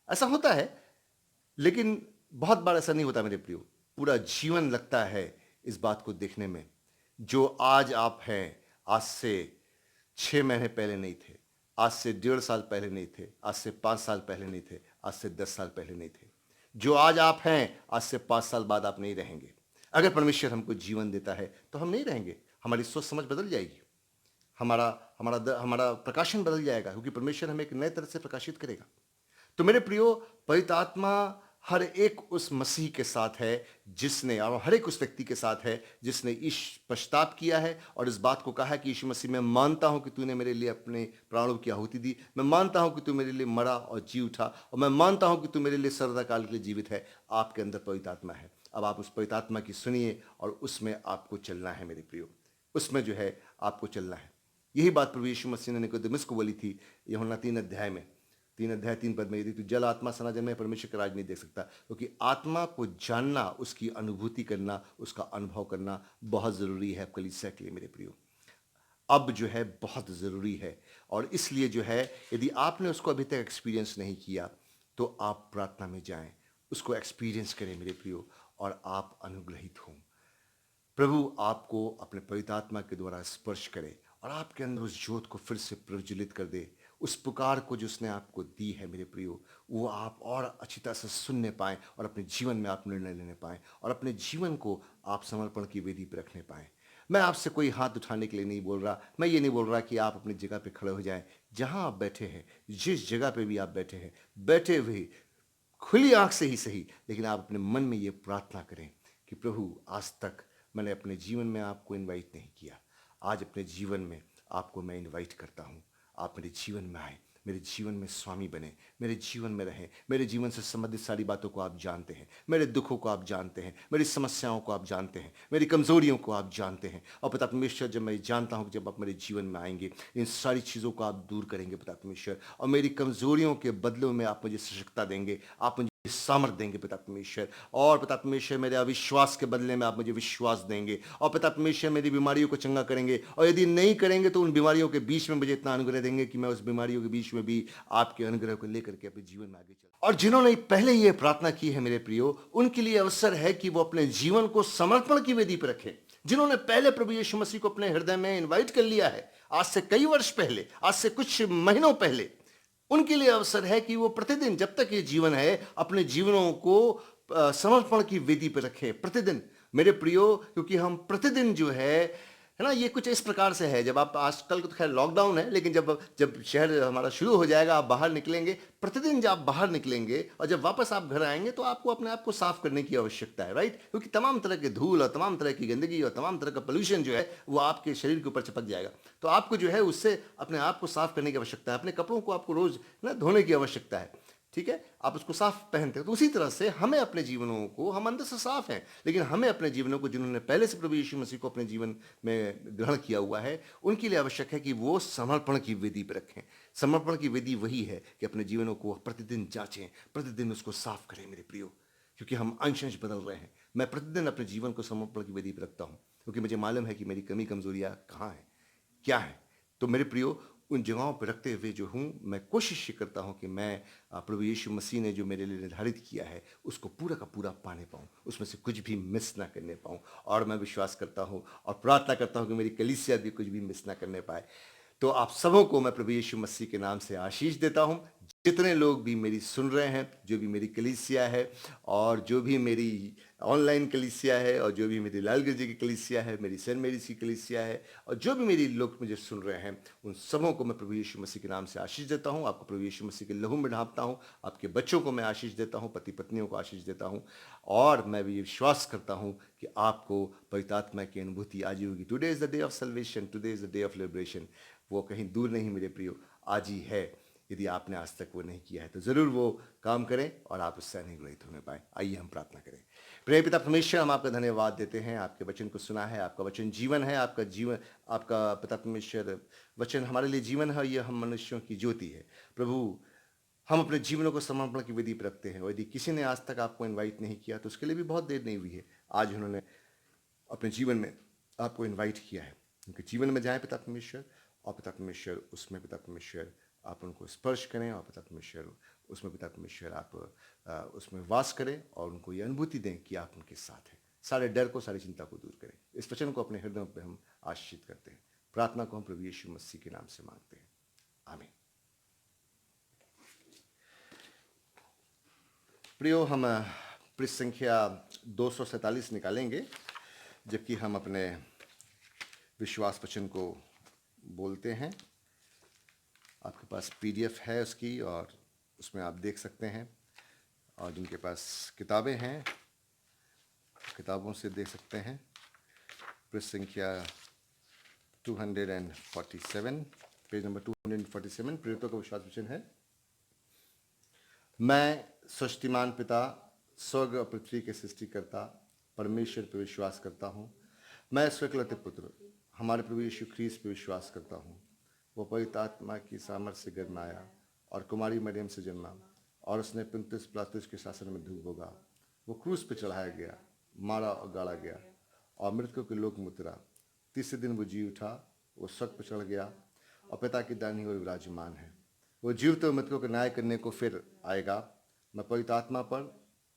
ऐसा होता है, लेकिन बहुत बार ऐसा नहीं होता मेरे प्रियो। पूरा जीवन लगता है इस बात को देखने में। जो आज आप हैं, आज से 6 महीने पहले नहीं थे, आज से 1.5 साल पहले नहीं थे, आज से 5 साल पहले नहीं थे, आज से 10 साल पहले नहीं थे। जो आज आप हैं, आज से 5 साल बाद आप नहीं रहेंगे। अगर परमेश्वर हमको जीवन देता है तो हम नहीं रहेंगे, हमारी सोच समझ बदल जाएगी, हमारा हमारा हमारा प्रकाशन बदल जाएगा, क्योंकि परमेश्वर हमें एक नए तरह से प्रकाशित करेगा। तो मेरे प्रियो, पवित्र आत्मा हर एक उस मसीह के साथ है जिसने, और हर एक उस व्यक्ति के साथ है जिसने इस पश्चाताप किया है और इस बात को कहा है कि यीशु मसीह, मैं मानता हूं कि तूने मेरे लिए अपने प्राणों की आहुति दी, मैं मानता हूं कि तू मेरे लिए मरा और जी उठा, और मैं मानता हूं कि तू मेरे लिए सर्वदा काल के लिए जीवित है। आपके अंदर पवित्र आत्मा है। अब आप उस पवित्र आत्मा की सुनिए और उसमें आपको चलना है मेरे प्रियो, उसमें जो है आपको चलना है। यही बात प्रभु यीशु मसीह ने निकोदेमुस को बोली थी यूहन्ना 3 अध्याय में, 3 अध्याय 3 पद में, यदि तू जल आत्मा से ना जन्मे परमेश्वर का राज नहीं देख सकता। क्योंकि आत्मा को जानना, उसकी अनुभूति करना, उसका अनुभव करना बहुत ज़रूरी है कलीसिया के लिए मेरे प्रियो। अब जो है बहुत ज़रूरी है, और इसलिए जो है यदि आपने उसको अभी तक एक्सपीरियंस नहीं किया तो आप प्रार्थना में जाएं, उसको एक्सपीरियंस करें मेरे प्रियो, और आप अनुग्रहित हों। प्रभु आपको अपने पवित्र आत्मा के द्वारा स्पर्श करे और आपके अंदर उस ज्योत को फिर से प्रज्वलित कर दे। उस पुकार को जो उसने आपको दी है मेरे प्रियो, वो आप और अच्छी तरह से सुनने पाएं और अपने जीवन में आप निर्णय लेने पाएं और अपने जीवन को आप समर्पण की वेदी पर रखने पाएं। मैं आपसे कोई हाथ उठाने के लिए नहीं बोल रहा, मैं ये नहीं बोल रहा कि आप अपनी जगह पे खड़े हो जाएं। जहां आप बैठे हैं, जिस जगह पे भी आप बैठे हैं, बैठे हुए खुली आंख से ही सही, लेकिन आप अपने मन में ये प्रार्थना करें कि प्रभु, आज तक मैंने अपने जीवन में आपको इनवाइट नहीं किया, आज अपने जीवन में आपको मैं इनवाइट करता हूँ। आप मेरे जीवन में आए, मेरे जीवन में स्वामी बने, मेरे जीवन में रहें। मेरे जीवन से संबंधित सारी बातों को आप जानते हैं, मेरे दुखों को आप जानते हैं, मेरी समस्याओं को आप जानते हैं, मेरी कमजोरियों को आप जानते हैं। और पिता परमेश्वर, जब मैं जानता हूं कि जब आप मेरे जीवन में आएंगे, इन सारी चीज़ों को आप दूर करेंगे पिता परमेश्वर, और मेरी कमजोरियों के बदले में आप मुझे सशक्ता देंगे, आप मुझे सामर्थ देंगे पिता परमेश्वर। और पिता परमेश्वर, मेरे अविश्वास के बदले में आप मुझे विश्वास देंगे। और पिता परमेश्वर, मेरी बीमारियों को चंगा करेंगे, और यदि नहीं करेंगे तो उन बीमारियों के बीच में मुझे इतना अनुग्रह देंगे कि मैं उस बीमारियों के बीच में भी आपके अनुग्रह को लेकर के अपने जीवन में आगे चल। और जिन्होंने पहले ये प्रार्थना की है मेरे प्रियो, उनके लिए अवसर है कि वो अपने जीवन को समर्पण की वेदी पर रखें। जिन्होंने पहले प्रभु यीशु मसीह को अपने हृदय में इनवाइट कर लिया है, आज से कई वर्ष पहले, आज से कुछ महीनों पहले, उनके लिए अवसर है कि वो प्रतिदिन, जब तक ये जीवन है, अपने जीवनों को समर्पण की वेदी पर रखें प्रतिदिन मेरे प्रियो। क्योंकि हम प्रतिदिन जो है ना, ये कुछ इस प्रकार से है, जब आप, आजकल तो खैर लॉकडाउन है, लेकिन जब शहर हमारा शुरू हो जाएगा, आप बाहर निकलेंगे, प्रतिदिन जब आप बाहर निकलेंगे और जब वापस आप घर आएंगे तो आपको अपने आप को साफ करने की आवश्यकता है, राइट। क्योंकि तमाम तरह के धूल और तमाम तरह की गंदगी और तमाम तरह का पोल्यूशन जो है वो आपके शरीर के ऊपर चिपक जाएगा। तो आपको जो है उससे अपने आप को साफ करने की आवश्यकता है, अपने कपड़ों को आपको रोज ना धोने की आवश्यकता है, ठीक है, आप उसको साफ पहनते हो। तो उसी तरह से हमें अपने जीवनों को, हम अंदर से साफ हैं, लेकिन हमें अपने जीवनों को, जिन्होंने पहले से प्रभु यीशु मसीह को अपने जीवन में ग्रहण किया हुआ है, उनके लिए आवश्यक है कि वो समर्पण की विधि पर रखें। समर्पण की विधि वही है कि अपने जीवनों को प्रतिदिन जांचें, प्रतिदिन उसको साफ करें मेरे प्रियो, क्योंकि हम अंश अंश बदल रहे हैं। मैं प्रतिदिन अपने जीवन को समर्पण की विधि पर रखता हूँ, क्योंकि मुझे मालूम है कि मेरी कमी कमजोरियाँ कहाँ हैं, क्या है। तो मेरे प्रियो, उन जगहों पर रखते हुए जो हूँ, मैं कोशिश ये करता हूँ कि मैं प्रभु यीशु मसीह ने जो मेरे लिए निर्धारित किया है उसको पूरा का पूरा पाने पाऊँ, उसमें से कुछ भी मिस ना करने पाऊँ। और मैं विश्वास करता हूँ और प्रार्थना करता हूँ कि मेरी कलीसिया भी कुछ भी मिस ना करने पाए। तो आप सबों को मैं प्रभु यीशु मसीह के नाम से आशीष देता हूँ। जितने लोग भी मेरी सुन रहे हैं, जो भी मेरी कलीसिया है और जो भी मेरी ऑनलाइन कलीसिया है और जो भी मेरी लालगंज की कलीसिया है, मेरी सेंट मेरीज की कलीसिया है और जो भी मेरी लोग मुझे सुन रहे हैं, उन सबों को मैं प्रभु यीशु मसीह के नाम से आशीष देता हूँ। आपको प्रभु यीशु मसीह के लहू में ढांपता हूँ। आपके बच्चों को मैं आशीष देता हूँ, पति पत्नियों को आशीष देता हूँ। और मैं भी विश्वास करता हूँ कि आपको पवित्र आत्मा की अनुभूति आज ही होगी। Today is the day of salvation, today is the day of liberation. वो कहीं दूर नहीं मेरे प्रियो, आज ही है। यदि आपने आज तक वो नहीं किया है तो ज़रूर वो काम करें और आप उससे अनुग्रहित होने पाए। आइए हम प्रार्थना करें। प्रिय पिता परमेश्वर, हम आपका धन्यवाद देते हैं। आपके वचन को सुना है, आपका वचन जीवन है, आपका जीवन, आपका पिता परमेश्वर वचन हमारे लिए जीवन है, यह हम मनुष्यों की ज्योति है। प्रभु, हम अपने जीवनों को समर्पण की विधि पर रखते हैं और यदि किसी ने आज तक आपको इनवाइट नहीं किया तो उसके लिए भी बहुत देर नहीं हुई है। आज उन्होंने अपने जीवन में आपको इनवाइट किया है। उनके जीवन में जाएं पिता परमेश्वर, और पिता परमेश्वर उसमें पिता परमेश्वर आप उनको स्पर्श करें, और पिता परमेश्वर उसमें पिता परमेश्वर आप उसमें वास करें और उनको ये अनुभूति दें कि आप उनके साथ हैं। सारे डर को, सारी चिंता को दूर करें। इस वचन को अपने हृदयों पर हम आशीषित करते हैं। प्रार्थना को हम प्रभु यीशु मसीह के नाम से मांगते हैं, आमीन। प्रियो, हम पृष्ठ संख्या 247 निकालेंगे, जबकि हम अपने विश्वास वचन को बोलते हैं। आपके पास पीडीएफ है उसकी और उसमें आप देख सकते हैं, और जिनके पास किताबें हैं किताबों से देख सकते हैं। पृष्ठ संख्या 247, पेज नंबर 247, प्रेरितों का विश्वास वचन है। मैं सृष्टिमान पिता, स्वर्ग और पृथ्वी के सृष्टिकर्ता परमेश्वर पर विश्वास करता हूँ। मैं स्वकलते पुत्र हमारे प्रभु यीशु ख्रीस्त पर विश्वास करता हूँ। वो पवित्र आत्मा की सामर्थ्य से गर्भ में आया और कुमारी मरियम से जन्मा, और उसने पुन्तियुस पिलातुस के शासन में धूप भोगा। वो क्रूस पर चढ़ाया गया, मारा और गाड़ा गया और मृतकों के लोक में उतरा। तीसरे दिन वो जी उठा, वो स्वर्ग पर चढ़ गया और पिता की दाहिनी ओर विराजमान है। वो जीवित और मृतकों का न्याय करने को फिर आएगा। मैं पवित्र आत्मा पर,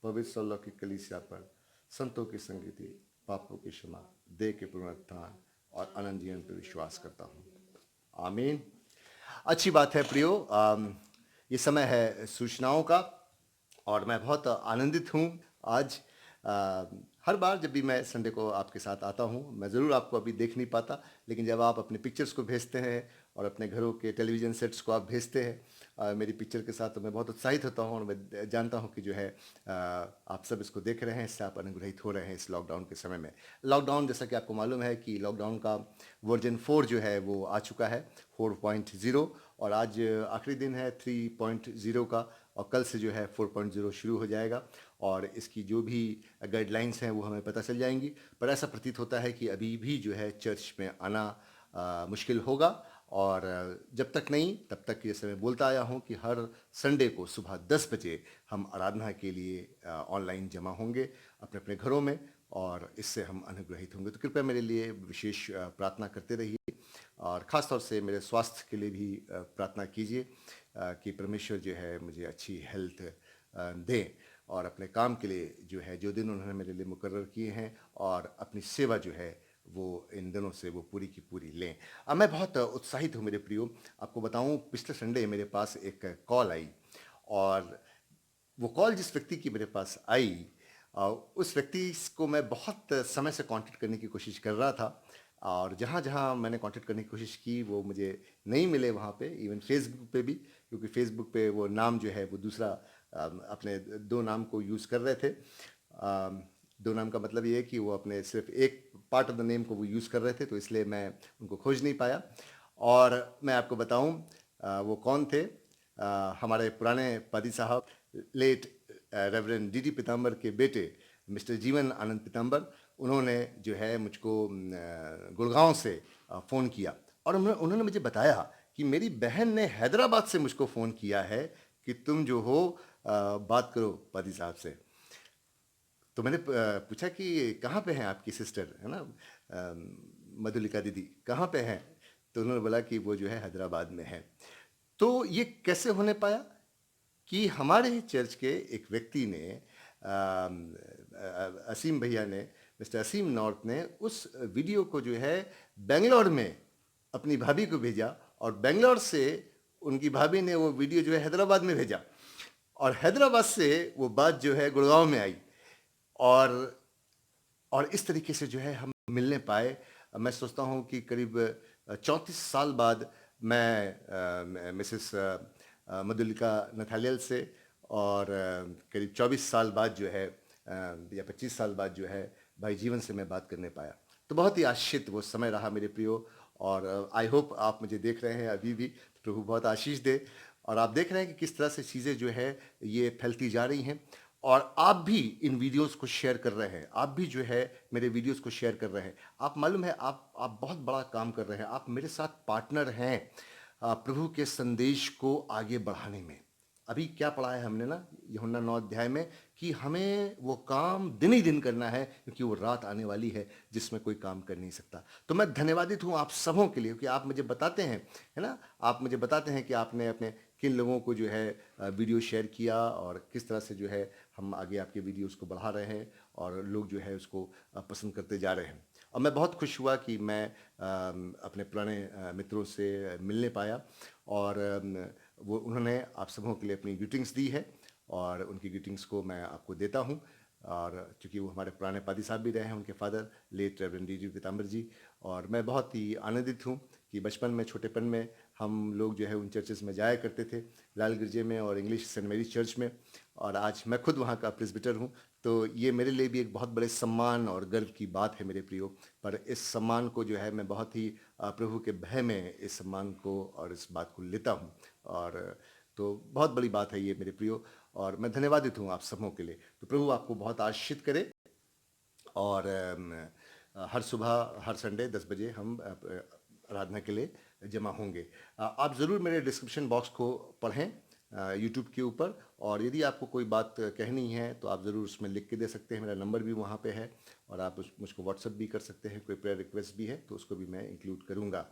पवित्र अलौकिक कलीसिया पर, संतों की संगति, पापों की क्षमा, देह के पुनरुत्थान और अनंत जीवन पर विश्वास करता हूँ, आमीन। अच्छी बात है प्रियो, ये समय है सूचनाओं का और मैं बहुत आनंदित हूँ आज। हर बार जब भी मैं संडे को आपके साथ आता हूँ, मैं ज़रूर आपको अभी देख नहीं पाता, लेकिन जब आप अपने पिक्चर्स को भेजते हैं और अपने घरों के टेलीविज़न सेट्स को आप भेजते हैं मेरी पिक्चर के साथ, तो मैं बहुत उत्साहित होता हूँ और मैं जानता हूँ कि जो है आप सब इसको देख रहे हैं, इससे आप अनुग्रहित हो रहे हैं इस लॉकडाउन के समय में। लॉकडाउन, जैसा कि आपको मालूम है कि लॉकडाउन का वर्जन 4 जो है वो आ चुका है, 4.0, और आज आखिरी दिन है 3.0 का, और कल से जो है 4.0 शुरू हो जाएगा और इसकी जो भी गाइडलाइंस हैं वो हमें पता चल जाएंगी। पर ऐसा प्रतीत होता है कि अभी भी जो है चर्च में आना मुश्किल होगा, और जब तक नहीं तब तक, जैसे मैं बोलता आया हूँ कि हर संडे को सुबह 10 बजे हम आराधना के लिए ऑनलाइन जमा होंगे अपने अपने घरों में, और इससे हम अनुग्रहित होंगे। तो कृपया मेरे लिए विशेष प्रार्थना करते रहिए, और ख़ास तौर से मेरे स्वास्थ्य के लिए भी प्रार्थना कीजिए कि परमेश्वर जो है मुझे अच्छी हेल्थ दें, और अपने काम के लिए जो है, जो दिन उन्होंने मेरे लिए मुकर्रर किए हैं, और अपनी सेवा जो है वो इन दिनों से वो पूरी की पूरी लें। अब मैं बहुत उत्साहित हूँ मेरे प्रियो। आपको बताऊँ, पिछले संडे मेरे पास एक कॉल आई, और वो कॉल जिस व्यक्ति की मेरे पास आई, उस व्यक्ति को मैं बहुत समय से कांटेक्ट करने की कोशिश कर रहा था, और जहाँ जहाँ मैंने कांटेक्ट करने की कोशिश की वो मुझे नहीं मिले वहाँ पे, इवन फेसबुक पे भी, क्योंकि फेसबुक पे वो नाम जो है वो दूसरा अपने 2 नाम को यूज़ कर रहे थे। 2 नाम का मतलब ये है कि वो अपने सिर्फ एक पार्ट ऑफ द नेम को वो यूज़ कर रहे थे, तो इसलिए मैं उनको खोज नहीं पाया। और मैं आपको बताऊँ वो कौन थे। हमारे पुराने पादी साहब लेट रेवरेंड डी डी पीताम्बर के बेटे मिस्टर जीवन आनंद पीताम्बर, उन्होंने जो है मुझको गुड़गांव से फ़ोन किया और उन्होंने मुझे बताया कि मेरी बहन ने हैदराबाद से मुझको फ़ोन किया है कि तुम जो हो बात करो पादी साहब से। तो मैंने पूछा कि कहाँ पे हैं आपकी सिस्टर, है ना, मधुलिका दीदी कहाँ पे हैं? तो उन्होंने बोला कि वो जो है हैदराबाद में है। तो ये कैसे होने पाया कि हमारे ही चर्च के एक व्यक्ति ने, असीम भैया ने, मिस्टर असीम नॉर्थ ने उस वीडियो को जो है बेंगलोर में अपनी भाभी को भेजा और बेंगलोर से उनकी भाभी ने वो वीडियो जो है हैदराबाद में भेजा और हैदराबाद से वो बात जो है गुड़गांव में आई और इस तरीके से जो है हम मिलने पाए। मैं सोचता हूँ कि करीब 34 साल बाद मैं मिसेस मधुलिका नथालियल से और करीब 24 साल बाद जो है या 25 साल बाद जो है भाई जीवन से मैं बात करने पाया। तो बहुत ही आश्चर्य वो समय रहा मेरे प्रियो और आई होप आप मुझे देख रहे हैं अभी भी, तो प्रभु बहुत आशीष दे। और आप देख रहे हैं कि किस तरह से चीज़ें जो है ये फैलती जा रही हैं और आप भी इन वीडियोस को शेयर कर रहे हैं, आप भी जो है मेरे वीडियोस को शेयर कर रहे हैं। आप मालूम है आप बहुत बड़ा काम कर रहे हैं, आप मेरे साथ पार्टनर हैं प्रभु के संदेश को आगे बढ़ाने में। अभी क्या पढ़ा है हमने ना यूहन्ना 9 अध्याय में कि हमें वो काम दिन ही दिन करना है क्योंकि वो रात आने वाली है जिसमें कोई काम कर नहीं सकता। तो मैं धन्यवादित हूँ आप सबों के लिए कि आप मुझे बताते हैं, है ना, आप मुझे बताते हैं कि आपने अपने किन लोगों को जो है वीडियो शेयर किया और किस तरह से जो है हम आगे आपके वीडियोस को बढ़ा रहे हैं और लोग जो है उसको पसंद करते जा रहे हैं। और मैं बहुत खुश हुआ कि मैं अपने पुराने मित्रों से मिलने पाया और वो उन्होंने आप सबों के लिए अपनी ग्रीटिंग्स दी है और उनकी ग्रीटिंग्स को मैं आपको देता हूँ। और चूँकि वो हमारे पुराने पादी साहब भी रहे हैं, उनके father late reverend D D Pitambar ji, और मैं बहुत ही आनंदित हूँ कि बचपन में छोटेपन में हम लोग जो है उन चर्चेस में जाया करते थे, लाल गिरजे में और इंग्लिश सेंट मेरीज चर्च में, और आज मैं खुद वहाँ का प्रेस्बिटर हूँ। तो ये मेरे लिए भी एक बहुत बड़े सम्मान और गर्व की बात है मेरे प्रियो। पर इस सम्मान को जो है मैं बहुत ही प्रभु के भय में इस सम्मान को और इस बात को लेता हूँ और तो बहुत बड़ी बात है ये मेरे प्रियो और मैं धन्यवादित हूँ आप सबों के लिए। तो प्रभु आपको बहुत आशीषित करे और हर सुबह हर संडे 10 बजे हम आराधना के लिए जमा होंगे। आप ज़रूर मेरे डिस्क्रिप्शन बॉक्स को पढ़ें यूट्यूब के ऊपर, और यदि आपको कोई बात कहनी है तो आप ज़रूर उसमें लिख के दे सकते हैं। मेरा नंबर भी वहाँ पे है और आप मुझको व्हाट्सअप भी कर सकते हैं। कोई प्रेयर रिक्वेस्ट भी है तो उसको भी मैं इंक्लूड करूँगा,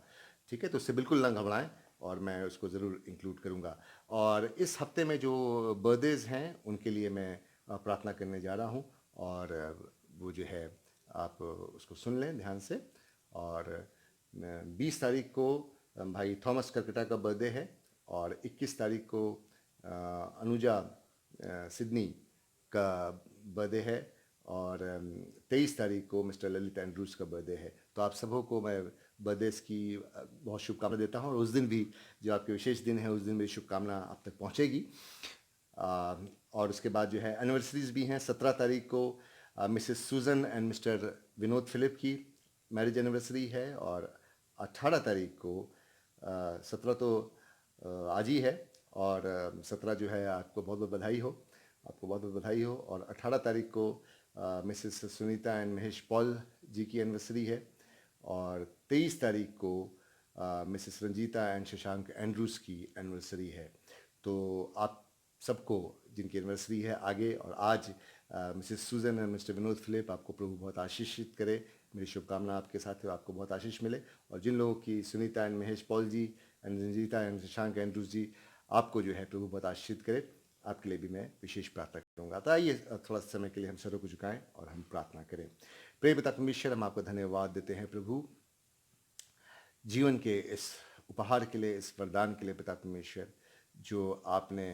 ठीक है? तो उससे बिल्कुल ना घबराएं और मैं उसको ज़रूर इंक्लूड करूँगा। और इस हफ्ते में जो बर्थडेज हैं उनके लिए मैं प्रार्थना करने जा रहा हूँ और वो जो है आप उसको सुन लें ध्यान से। और 20 तारीख को भाई थॉमस करकटा का बर्थडे है और 21 तारीख को अनुजा सिडनी का बर्थडे है और 23 तारीख को मिस्टर ललित एंड्रूज का बर्थडे है। तो आप सबों को मैं बर्थडेज की बहुत शुभकामना देता हूँ और उस दिन भी जो आपके विशेष दिन है उस दिन मेरी शुभकामना आप तक पहुँचेगी। और उसके बाद जो है एनिवर्सरीज भी हैं। 17 तारीख को मिसेस सूजन एंड मिस्टर विनोद फिलिप की मैरिज एनिवर्सरी है और 18 तारीख को 17 तो आज ही है और 17 जो है आपको बहुत बहुत बधाई हो, आपको बहुत बहुत बधाई हो। और 18 तारीख को Mrs Sunita and Mahesh Paul ji की एनिवर्सरी है और 23 तारीख को Mrs Ranjita and Shashank Andrews की एनिवर्सरी है। तो आप सबको जिनकी एनिवर्सरी है आगे और आज मिसेस सूजन एंड मिस्टर विनोद फिलिप, आपको प्रभु बहुत आशीषित करे। मेरी शुभकामना आपके साथ है, आपको बहुत आशीष मिले। और जिन लोगों की Sunita and Mahesh Paul ji and Ranjita and Shashank Andrews ji, आपको जो है प्रभु बहुत आशीषित करे। आपके लिए भी मैं विशेष प्रार्थना करूंगा। तो आइए थोड़ा समय के लिए हम सरों को झुकाएं और हम प्रार्थना करें। प्रिय पिता परमेश्वर, हम आपको धन्यवाद देते हैं प्रभु जीवन के इस उपहार के लिए, इस वरदान के लिए पिता परमेश्वर जो आपने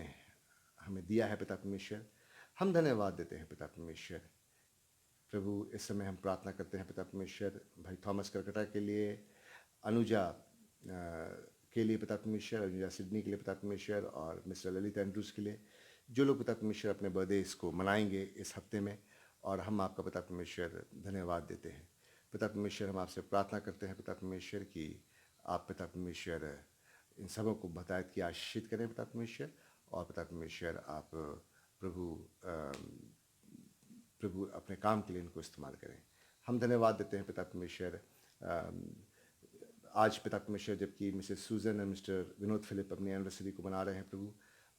हमें दिया है। पिता परमेश्वर, हम धन्यवाद देते हैं पिता परमेश्वर। प्रभु इस समय हम प्रार्थना करते हैं पिता परमेश्वर भाई थॉमस करकटा के लिए, अनुजा के लिए पिता परमेश्वर, अनुजा सिडनी के लिए पिता परमेश्वर, और मिस्टर ललित एंड्रूज के लिए, जो लोग पिता परमेश्वर अपने बर्थडेज को मनाएंगे इस हफ्ते में। और हम आपका पिता परमेश्वर धन्यवाद देते हैं। पिता परमेश्वर, हम आपसे प्रार्थना करते हैं पिता परमेश्वर कि आप पिता परमेश्वर इन सबों को बतायत की आशीषित करें पिता परमेश्वर। और पिता परमेश्वर आप प्रभु प्रभु अपने काम के लिए इनको इस्तेमाल करें। हम धन्यवाद देते हैं पिता परमेश्वर। आज पिता परमेश्वर जबकि मिसेस सूजन और मिस्टर विनोद फिलिप अपनी एनिवर्सरी को मना रहे हैं, प्रभु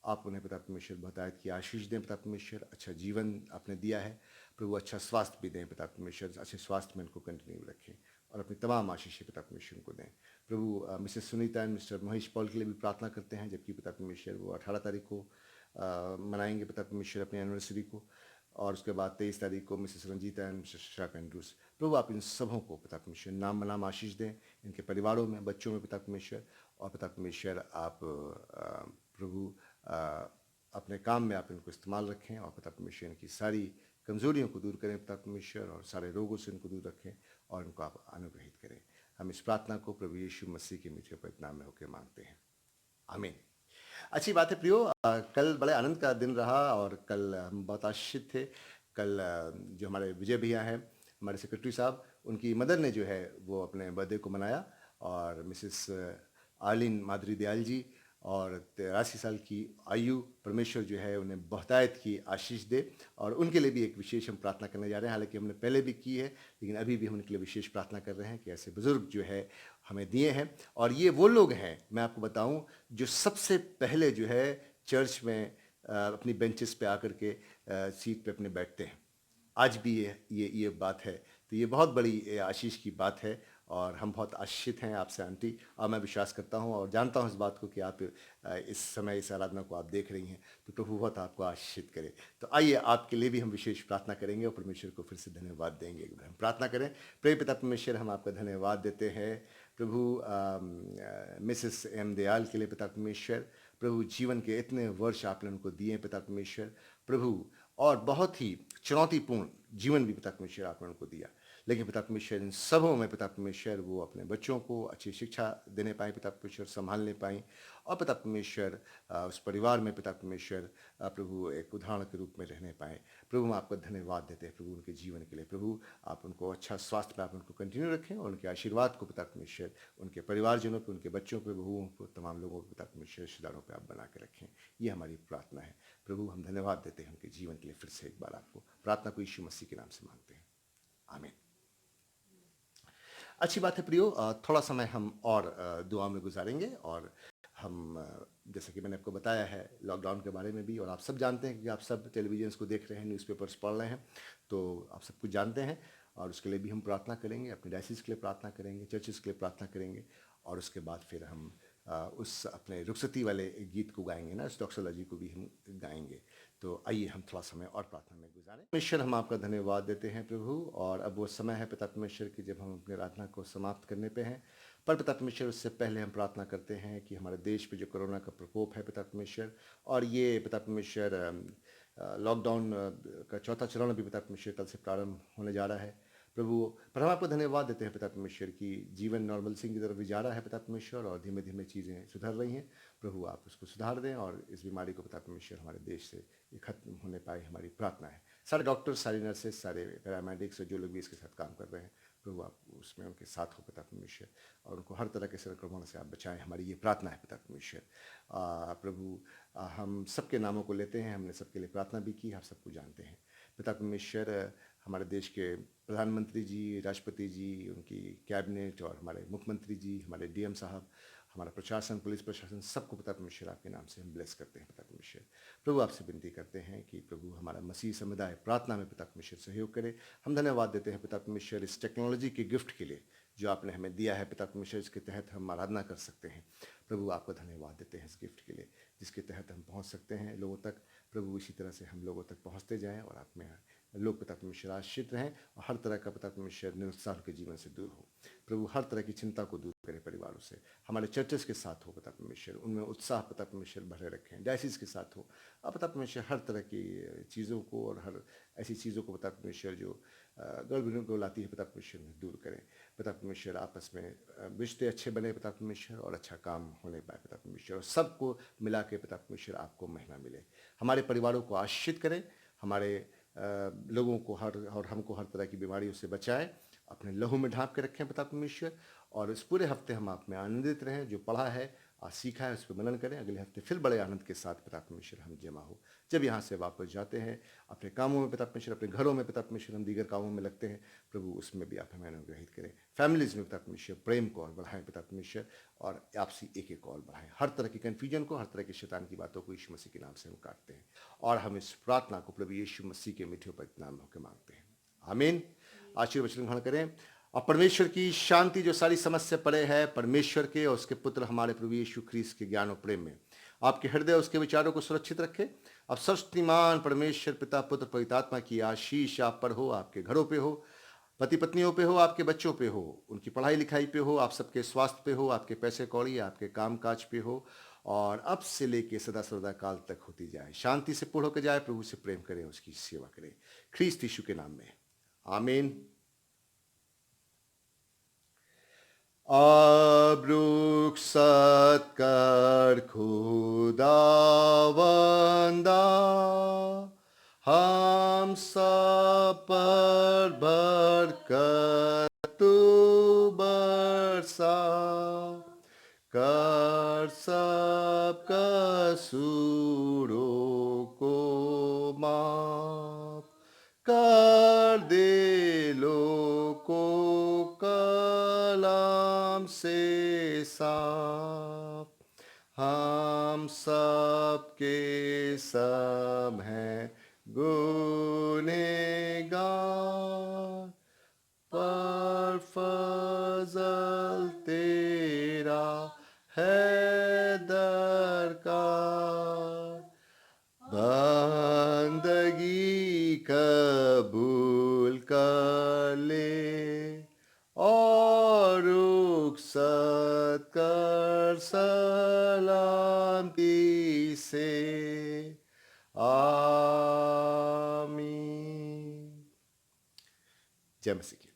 आप उन्हें पिता परमेश्वर बहुतायत की आशीष दें पिता परमेश्वर। अच्छा जीवन आपने दिया है प्रभु, अच्छा स्वास्थ्य भी दें पिता परमेश्वर, अच्छे स्वास्थ्य में इनको कंटिन्यू रखें और अपनी तमाम आशीषें पिता परमेश्वर को दें प्रभु। Mrs Sunita and Mr Mahesh Paul के लिए भी प्रार्थना करते हैं, जबकि पिता परमेश्वर वो 18 तारीख को मनाएंगे पिता परमेश्वर अपनी एनिवर्सरी को, और उसके बाद 23 तारीख को Mrs Ranjita and Mr Shashank Andrews. प्रभु आप इन सबों को पिता परमेश्वर नाम बनाम आशीष दें, इनके परिवारों में, बच्चों में पिता परमेश्वर। और पिता परमेश्वर आप प्रभु अपने काम में आप इनको इस्तेमाल रखें और पिता परमेश्वर इनकी सारी कमजोरियों को दूर करें पिता परमेश्वर, और सारे रोगों से इनको दूर रखें और इनको आप अनुग्रहित करें। हम इस प्रार्थना को प्रभु यीशु मसीह के मीठे पवित्र नाम में होकर मांगते हैं, आमीन। अच्छी बात है प्रियो, कल बड़े आनंद का दिन रहा और कल हम बहुत आशीषित थे। कल जो हमारे विजय भैया हैं, हमारे सेक्रेटरी साहब, उनकी मदर ने जो है वो अपने बर्थडे को मनाया, और मिसेस आर्लिन माधुरी दयाल जी और 83 साल की आयु, परमेश्वर जो है उन्हें बहुतायत की आशीष दे, और उनके लिए भी एक विशेष हम प्रार्थना करने जा रहे हैं। हालांकि हमने पहले भी की है, लेकिन अभी भी हम उनके लिए विशेष प्रार्थना कर रहे हैं कि ऐसे बुज़ुर्ग जो है हमें दिए हैं। और ये वो लोग हैं, मैं आपको बताऊं, जो सबसे पहले जो है चर्च में अपनी बेंचेस पे आकर के सीट पे अपने बैठते हैं। आज भी ये बात है, तो ये बहुत बड़ी आशीष की बात है, और हम बहुत आशीषित हैं आपसे आंटी। और मैं विश्वास करता हूँ और जानता हूँ इस बात को कि आप इस समय इस आराधना को आप देख रही हैं, तो प्रभु बहुत आपको आशीषित करे। तो आइए आपके लिए भी हम विशेष प्रार्थना करेंगे और परमेश्वर को फिर से धन्यवाद देंगे। हम प्रार्थना करें। प्रिय पिता परमेश्वर, हम आपका धन्यवाद देते हैं प्रभु मिसेस एम दयाल के लिए पिता परमेश्वर। प्रभु जीवन के इतने वर्ष आपने उनको दिए पिता परमेश्वर प्रभु, और बहुत ही चुनौतीपूर्ण जीवन भी पिता परमेश्वर आपने उनको दिया, लेकिन पिता परमेश्वर इन सबों में पिता परमेश्वर वो अपने बच्चों को अच्छी शिक्षा देने पाए पिता परमेश्वर, संभालने पाए, और पिता परमेश्वर उस परिवार में पिता परमेश्वर प्रभु एक उदाहरण के रूप में रहने पाए। प्रभु हम आपको धन्यवाद देते हैं प्रभु उनके जीवन के लिए। प्रभु आप उनको अच्छा स्वास्थ्य में आप उनको कंटिन्यू रखें, और उनके आशीर्वाद को पिता परमेश्वर उनके परिवारजनों पर, उनके बच्चों पर, बहुओं पर, तमाम लोगों को पिता परमेश्वर रिश्तेदारों पर आप बना के रखें। ये हमारी प्रार्थना है प्रभु। हम धन्यवाद देते हैं उनके जीवन के लिए। फिर से एक बार आपको प्रार्थना को यीशु मसीह के नाम से मांगते हैं, आमीन। अच्छी बात है प्रियो, थोड़ा समय हम और दुआ में गुजारेंगे, और हम जैसे कि मैंने आपको बताया है लॉकडाउन के बारे में भी, और आप सब जानते हैं कि आप सब टेलीविजन्स को देख रहे हैं, न्यूज़पेपर्स पढ़ रहे हैं, तो आप सब कुछ जानते हैं। और उसके लिए भी हम प्रार्थना करेंगे, अपने डायसिस के लिए प्रार्थना करेंगे, चर्चेस के लिए प्रार्थना करेंगे, और उसके बाद फिर हम उस अपने रुखसती वाले गीत को गाएंगे ना, उस डॉक्सोलॉजी को भी हम गाएंगे। तो आइए हम थोड़ा समय और प्रार्थना में गुजारें। परमेश्वर हम आपका धन्यवाद देते हैं प्रभु, और अब वो समय है पिता परमेश्वर की जब हम अपनी आराधना को समाप्त करने पे हैं। पर पिता परमेश्वर उससे पहले हम प्रार्थना करते हैं कि हमारे देश पे जो कोरोना का प्रकोप है पिता परमेश्वर, और ये पिता परमेश्वर लॉकडाउन का चौथा चरण भी पिता परमेश्वर कल से प्रारंभ होने जा रहा है प्रभु। पर हम आपको धन्यवाद देते हैं पिता परमेश्वर की जीवन नॉर्मल सिंह की तरफ भी जा रहा है पिता परमेश्वर, और धीमे धीमे चीज़ें सुधर रही हैं प्रभु। आप उसको सुधार दें, और इस बीमारी को पिता परमेश्वर हमारे देश से ये खत्म होने पाए, हमारी प्रार्थना है। सारे डॉक्टर्स, सारी नर्सेस, सारे पैरामेडिक्स और जो लोग भी इसके साथ काम कर रहे हैं प्रभु, आप उसमें उनके साथ हो पिता परमेश्वर, और उनको हर तरह के संक्रमण से आप बचाएं, हमारी ये प्रार्थना है पिता परमेश्वर। प्रभु हम सबके नामों को लेते हैं, हमने सबके लिए प्रार्थना भी की, आप सबको जानते हैं पिता परमेश्वर। हमारे देश के प्रधानमंत्री जी, राष्ट्रपति जी, उनकी कैबिनेट, और हमारे मुख्यमंत्री जी, हमारे डीएम साहब, हमारा प्रशासन, पुलिस प्रशासन, सबको पिता परमेश्वर आपके नाम से हम ब्लेस करते हैं पिता परमेश्वर। प्रभु आपसे विनती करते हैं कि प्रभु हमारा मसीह समुदाय प्रार्थना में पिता परमेश्वर सहयोग करे। हम धन्यवाद देते हैं पिता परमेश्वर इस टेक्नोलॉजी के गिफ्ट के लिए जो आपने हमें दिया है पिता परमेश्वर, इसके तहत हम आराधना कर सकते हैं प्रभु। आपको धन्यवाद देते हैं इस गिफ्ट के लिए जिसके तहत हम पहुंच सकते हैं लोगों तक प्रभु। इसी तरह से हम लोगों तक पहुंचते जाएं, और आप में लोग पिता परमेश्वर आश्रित रहें, और हर तरह का पिता परमेश्वर निरुत्साह के जीवन से दूर हो प्रभु। हर तरह की चिंता को दूर करें परिवारों से, हमारे चर्चेस के साथ हो पिता परमेश्वर, उनमें उत्साह पिता परमेश्वर भरे रखें। डायसिस के साथ हो अब पिता परमेश्वर, हर तरह की चीज़ों को और हर ऐसी चीज़ों को पिता परमेश्वर जो गड़बड़ लाती है पिता परमेश्वर में दूर करें पिता परमेश्वर। आपस में रिश्ते अच्छे बने पिता परमेश्वर, और अच्छा काम होने पाए पिता परमेश्वर, और सबको मिला के पिता परमेश्वर आपको महिमा मिले। हमारे परिवारों को आशीषित करें, हमारे लोगों को और हमको हर तरह की बीमारियों से बचाएं, अपने लहू में ढांप के रखें पिता परमेश्वर। और इस पूरे हफ्ते हम आप में आनंदित रहें, जो पढ़ा है आज सीखा है उस पर मनन करें। अगले हफ्ते फिर बड़े आनंद के साथ पिता परमेश्वर हम जमा हो। जब यहाँ से वापस जाते हैं अपने कामों में पिता परमेश्वर, अपने घरों में पिता परमेश्वर, हम दीगर कामों में लगते हैं प्रभु, उसमें भी आप हमें अनुग्रहित करें। फैमिलीज में पिता परमेश्वर प्रेम को और बढ़ाएं पिता परमेश्वर, और आपसी एक एक और बढ़ाएं। हर तरह की कन्फ्यूजन को, हर तरह की शैतान की बातों को यीशु मसीह के नाम से हम काटते हैं, और हम इस प्रार्थना को प्रभु यीशु मसीह के मीठे पवित्र नाम में होकर मांगते हैं, आमीन। आशीर्वाद वचन ग्रहण करें। और परमेश्वर की शांति जो सारी समस्या परे है, परमेश्वर के और उसके पुत्र हमारे प्रभु यीशु ख्रीस्त के ज्ञान और प्रेम में आपके हृदय उसके विचारों को सुरक्षित रखे। अब सर्वशक्तिमान परमेश्वर पिता पुत्र पवित्र आत्मा की आशीष आप पर हो, आपके घरों पे हो, पति पत्नियों पे हो, आपके बच्चों पे हो, उनकी पढ़ाई लिखाई पे हो, आप सबके स्वास्थ्य पे हो, आपके पैसे कौड़ी, आपके काम काज पे हो, और अब से लेके सदा सर्वदा काल तक होती जाए। शांति से पूर्ण होकर जाए, प्रभु से प्रेम करें, उसकी सेवा करें, ख्रीस्त यीशु के नाम में, आमीन। अब रुखसत कर खुदावंदा, हम सब पर बरकत तू बरसा, कर सब कसूरों को माफ, कर दे को कलाम से साफ। हम सब के सब हैं गुनहगार, पर फजल तेरा है दरकार। बंदगी कबूल कर ले, और रुखसत कर सलामती से, आमीन। जय मसीह की।